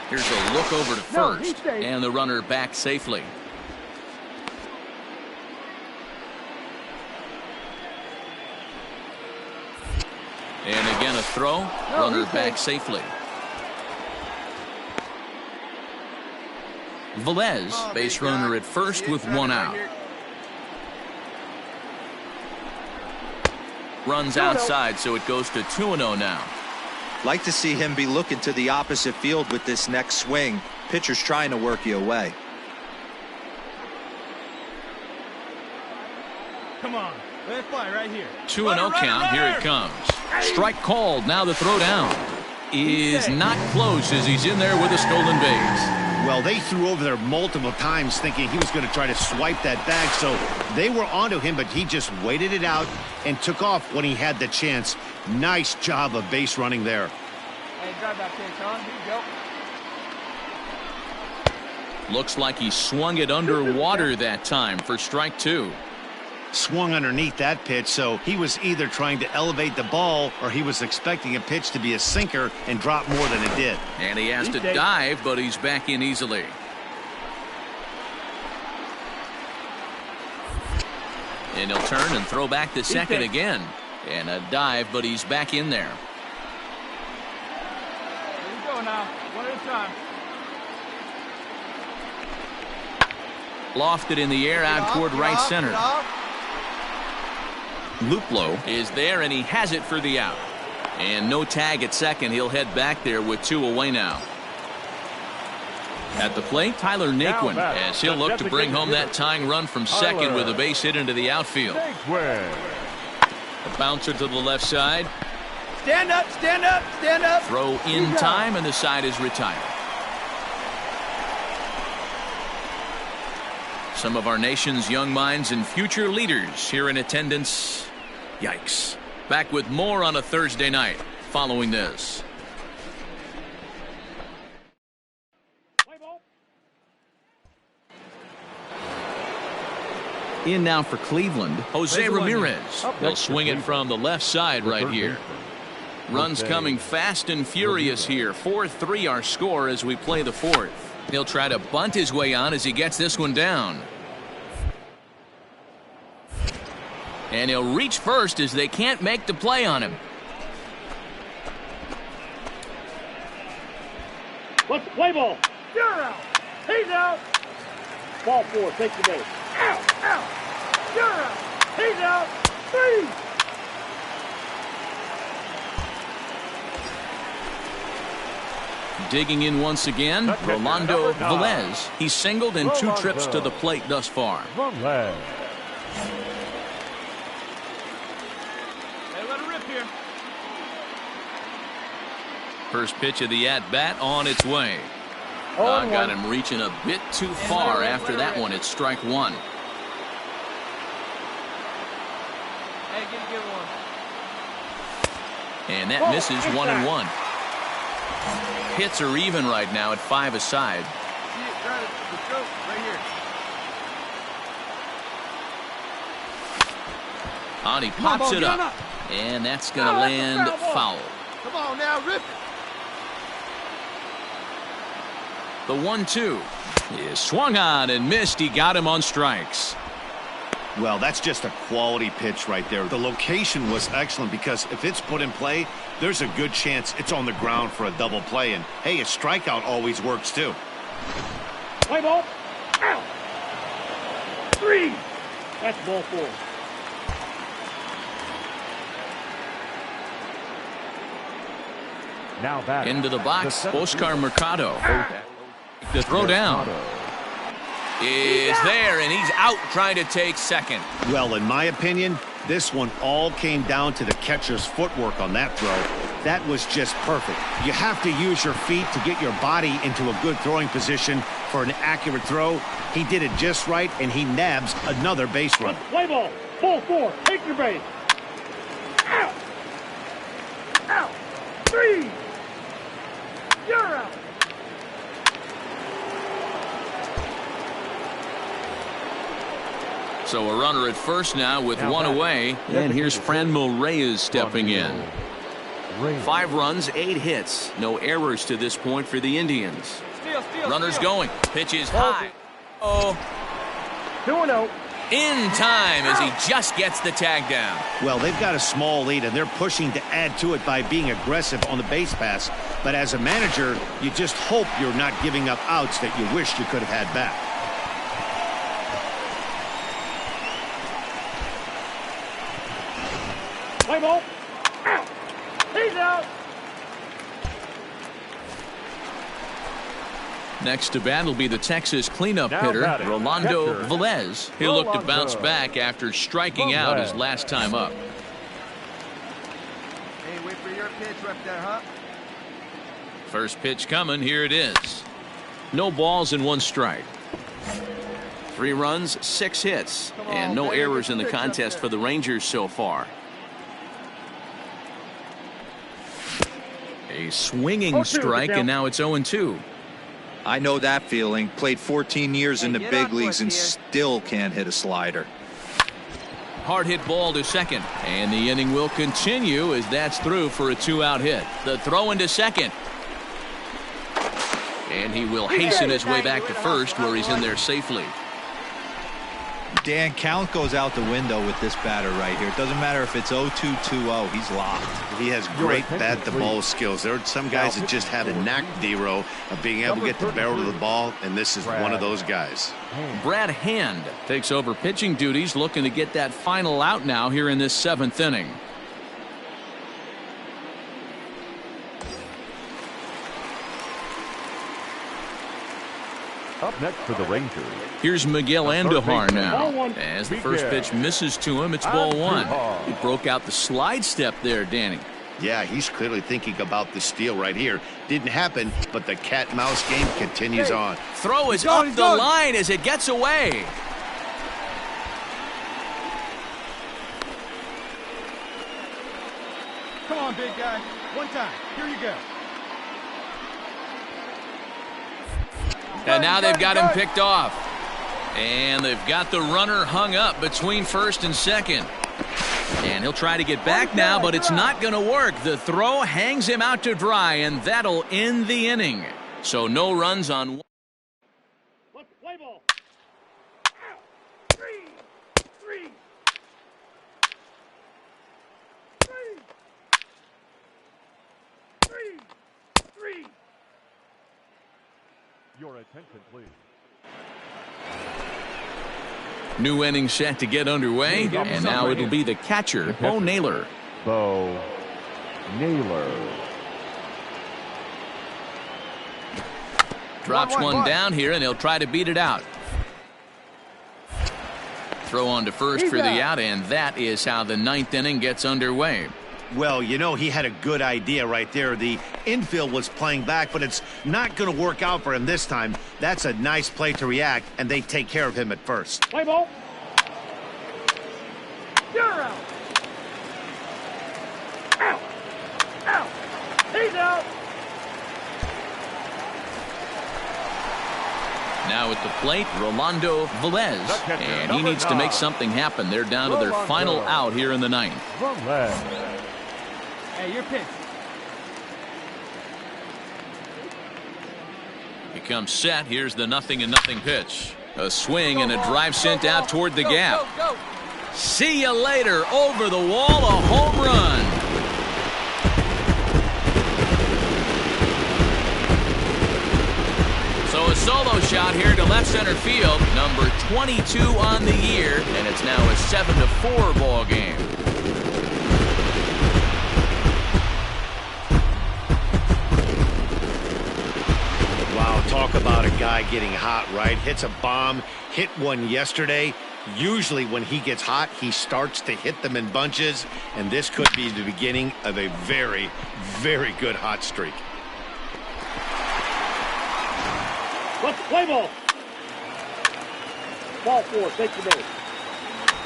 [SPEAKER 1] Here's a look over to first, and the runner back safely. And again a throw, runner back safely. Velez, base runner at first with 1 out. Runs outside, so it goes to 2-0 now.
[SPEAKER 6] Like to see him be looking to the opposite field with this next swing. Pitcher's trying to work you away.
[SPEAKER 5] Come on. Let it fly right here.
[SPEAKER 1] 2-0 count. Here it comes. Strike called. Now the throw down is not close as he's in there with a stolen base.
[SPEAKER 7] Well, they threw over there multiple times thinking he was going to try to swipe that bag, so they were onto him, but he just waited it out and took off when he had the chance. Nice job of base running there.
[SPEAKER 5] Hey, drive that pitch on. Here you go.
[SPEAKER 1] Looks like he swung it underwater that time for strike 2.
[SPEAKER 7] Swung underneath that pitch, so he was either trying to elevate the ball or he was expecting a pitch to be a sinker and drop more than it did.
[SPEAKER 1] And he has to dive, but he's back in easily. And he'll turn and throw back to second again. And a dive, but he's back in there.
[SPEAKER 5] Here we go now. One at a time.
[SPEAKER 1] Lofted in the air out toward right center. Luplow is there, and he has it for the out. And no tag at second. He'll head back there with 2 away now. At the plate, Tyler Naquin, as he'll look to bring home that tying run from second with a base hit into the outfield. A bouncer to the left side.
[SPEAKER 5] Stand up, stand up, stand up.
[SPEAKER 1] Throw in time, and the side is retired. Some of our nation's young minds and future leaders here in attendance. Yikes. Back with more on a Thursday night following this. In now for Cleveland, Jose Ramirez. They'll swing it from the left side right here. Runs coming fast and furious here. 4-3 our score as we play the fourth. He'll try to bunt his way on as he gets this one down. And he'll reach first as they can't make the play on him.
[SPEAKER 3] What's the play ball? You're out. He's out. Ball 4, take the base. Out, out. You're out. He's out. 3.
[SPEAKER 1] Digging in once again, Rolando Velez. He's singled in 2 trips to the plate thus far.
[SPEAKER 3] Hey, let it rip here.
[SPEAKER 1] First pitch of the at-bat on its way. Got him reaching a bit too far after that one. It's strike 1.
[SPEAKER 5] Hey, get a good one.
[SPEAKER 1] And that misses 1-1. Hits are even right now at 5 aside.
[SPEAKER 9] See it, try to the stroke right here.
[SPEAKER 1] On, he pops it up. And that's going to land foul.
[SPEAKER 9] Come on now, rip it.
[SPEAKER 1] The 1-2 is swung on and missed. He got him on strikes.
[SPEAKER 7] Well, that's just a quality pitch right there. The location was excellent because if it's put in play, there's a good chance it's on the ground for a double play. And, hey, a strikeout always works, too.
[SPEAKER 3] Play ball. Out. 3. That's ball 4.
[SPEAKER 4] Now back
[SPEAKER 1] into the box, Oscar Mercado. The throw down is there, and he's out trying to take second.
[SPEAKER 7] Well, in my opinion, this one all came down to the catcher's footwork on that throw. That was just perfect. You have to use your feet to get your body into a good throwing position for an accurate throw. He did it just right, and he nabs another base runner.
[SPEAKER 3] Play ball. Ball 4. Take your base. Out. Out. 3. You're out.
[SPEAKER 1] So a runner at first now with one away. And here's Franmil Reyes stepping in. 5 runs, 8 hits. No errors to this point for the Indians. Runners going. Pitch is high.
[SPEAKER 3] 2-0.
[SPEAKER 1] In time as he just gets the tag down.
[SPEAKER 7] Well, they've got a small lead, and they're pushing to add to it by being aggressive on the base pass. But as a manager, you just hope you're not giving up outs that you wish you could have had back.
[SPEAKER 3] Play ball. Out. He's out.
[SPEAKER 1] Next to bat will be the Texas cleanup hitter, Rolando Velez. He'll look to bounce back after striking out his last time up.
[SPEAKER 9] Hey, wait for your pitch right there, huh?
[SPEAKER 1] First pitch coming. Here it is. No balls and 1 strike. 3 runs, 6 hits, and no errors in the contest for the Rangers so far. A swinging strike, and now it's 0-2.
[SPEAKER 6] I know that feeling. Played 14 years in the big leagues and still can't hit a slider.
[SPEAKER 1] Hard hit ball to second, and the inning will continue as that's through for a 2-out hit. The throw into second. And he will hasten his way back to first where he's in there safely.
[SPEAKER 6] Dan, count goes out the window with this batter right here. It doesn't matter if it's 0-2, 2-0. He's locked.
[SPEAKER 7] He has great bat-to-ball skills. There are some guys that just have a knack, D-Row, of being able to get the barrel of the ball, and this is one of those guys.
[SPEAKER 1] Brad Hand takes over pitching duties, looking to get that final out now here in this 7th inning.
[SPEAKER 4] Up next for the Rangers.
[SPEAKER 1] Here's Miguel Andujar now. As the first pitch misses to him, it's ball 1. He broke out the slide step there, Danny.
[SPEAKER 7] Yeah, he's clearly thinking about the steal right here. Didn't happen, but the cat-mouse game continues on.
[SPEAKER 1] Throw is up the line as it gets away.
[SPEAKER 9] on, big guy. One time. Here you go.
[SPEAKER 1] And now they've got him picked off. And they've got the runner hung up between first and second. And he'll try to get back now, but it's not going to work. The throw hangs him out to dry, and that'll end the inning. So no runs on.
[SPEAKER 3] Let's play ball. Out. Three.
[SPEAKER 4] Your attention, please.
[SPEAKER 1] New inning set to get underway, and now it'll be the catcher, Bo Naylor.
[SPEAKER 4] Bo Naylor.
[SPEAKER 1] Drops one down here, and he'll try to beat it out. Throw on to first for the out, and that is how the ninth inning gets underway.
[SPEAKER 2] Well, you know, he had a good idea right there. The infield was playing back, but it's not going to work out for him this time. That's a nice play to react, and they take care of him at first.
[SPEAKER 3] Play ball. You're out. Out. Out. He's out.
[SPEAKER 1] Now at the plate, Rolando Velez, and he needs to make something happen. They're down to their final out here in the ninth.
[SPEAKER 5] Hey, your pitch.
[SPEAKER 1] He comes set. Here's the 0-0 pitch. A swing and a drive sent out toward the gap. See you later. Over the wall, a home run. So a solo shot here to left center field. Number 22 on the year, and it's now a 7-4 ball game.
[SPEAKER 2] Wow, talk about a guy getting hot, right? Hits a bomb, hit one yesterday. Usually when he gets hot, he starts to hit them in bunches, and this could be the beginning of a very, very good hot streak.
[SPEAKER 3] Let's play ball. Ball 4, take the base.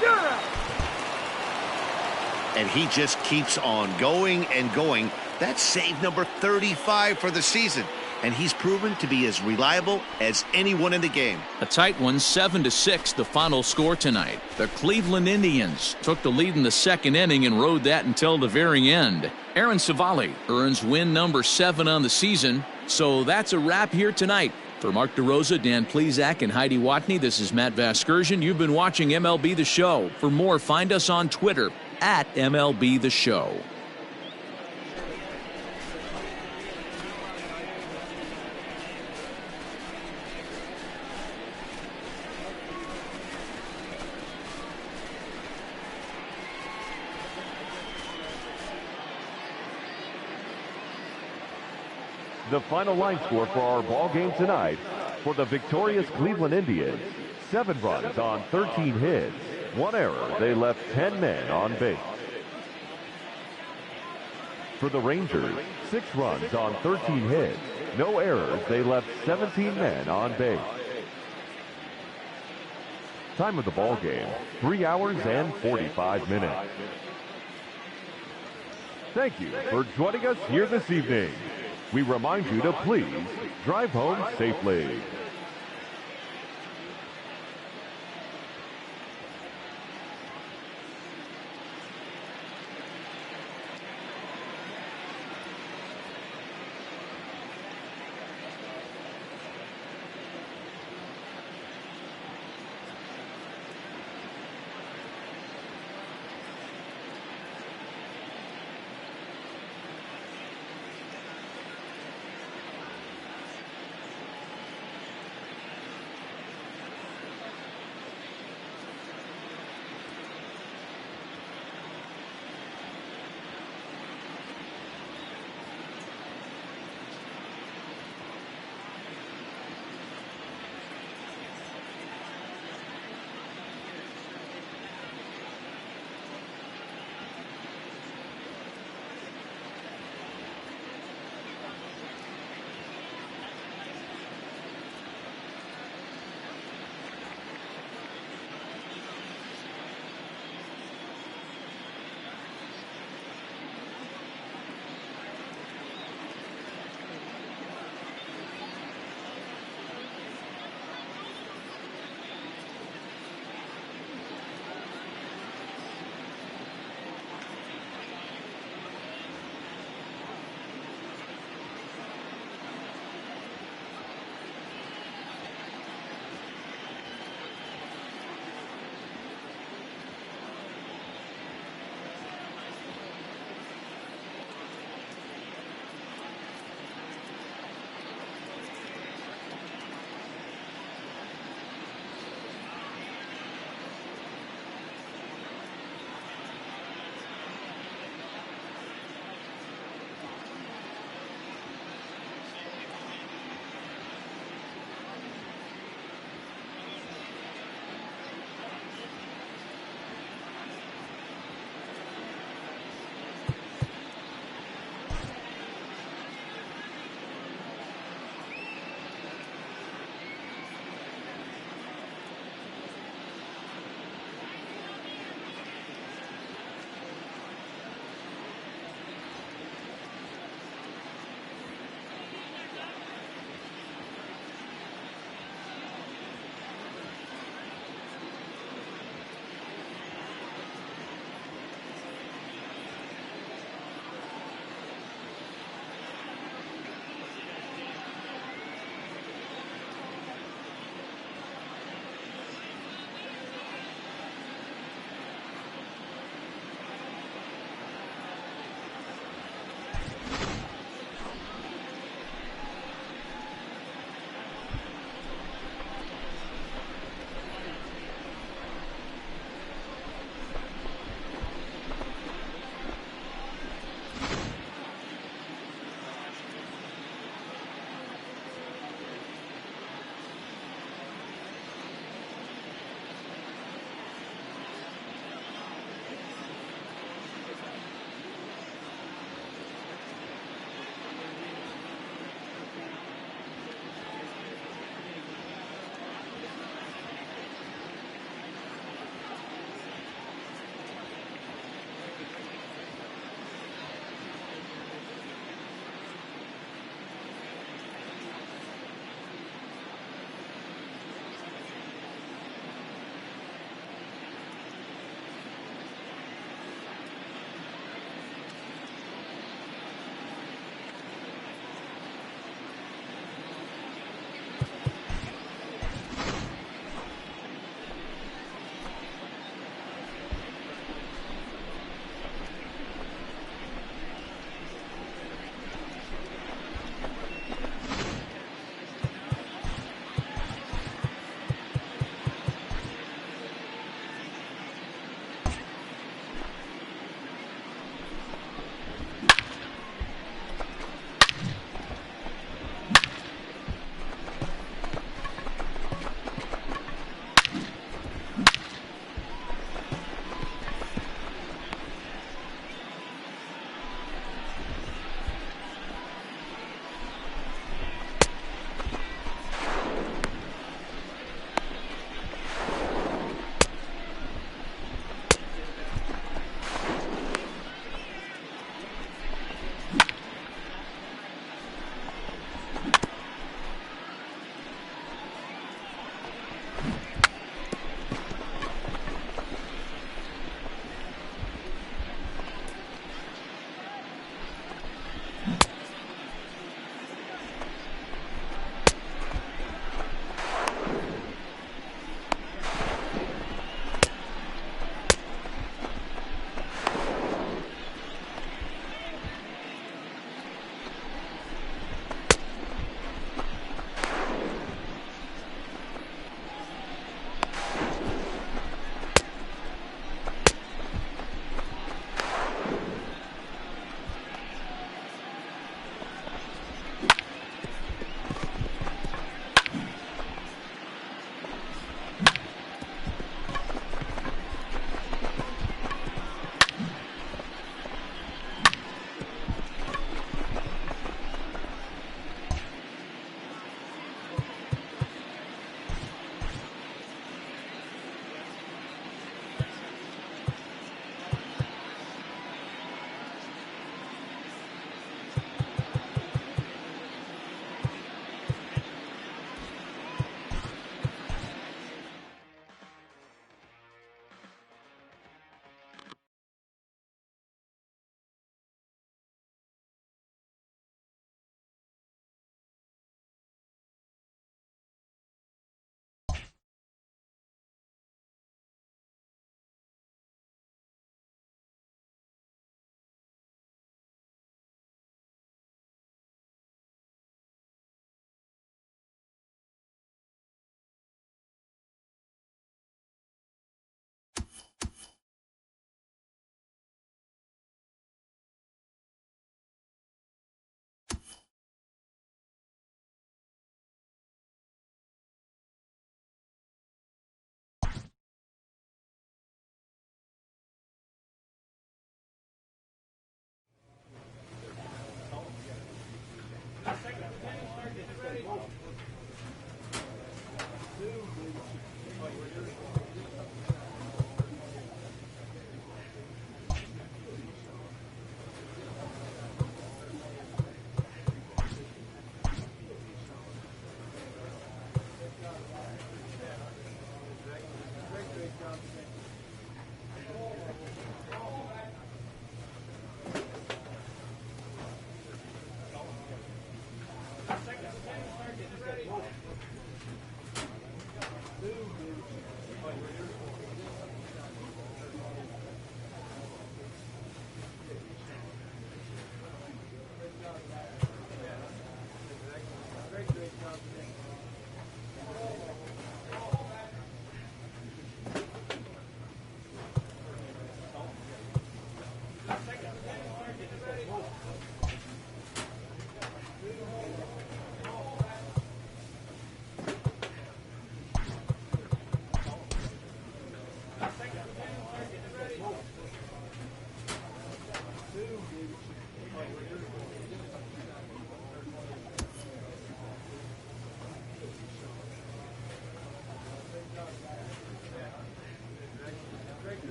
[SPEAKER 3] You're out.
[SPEAKER 2] And he just keeps on going and going. That's save number 35 for the season. And he's proven to be as reliable as anyone in the game.
[SPEAKER 1] A tight one, 7-6, the final score tonight. The Cleveland Indians took the lead in the second inning and rode that until the very end. Aaron Savali earns win number 7 on the season. So that's a wrap here tonight. For Mark DeRosa, Dan Plezak, and Heidi Watney, this is Matt Vasgersian. You've been watching MLB The Show. For more, find us on Twitter at MLB The Show.
[SPEAKER 4] The final line score for our ball game tonight: for the victorious Cleveland Indians, 7 runs on 13 hits, 1 error. They left 10 men on base. For the Rangers, 6 runs on 13 hits, no errors. They left 17 men on base. Time of the ball game, 3 hours and 45 minutes. Thank you for joining us here this evening. We remind you to please drive home safely.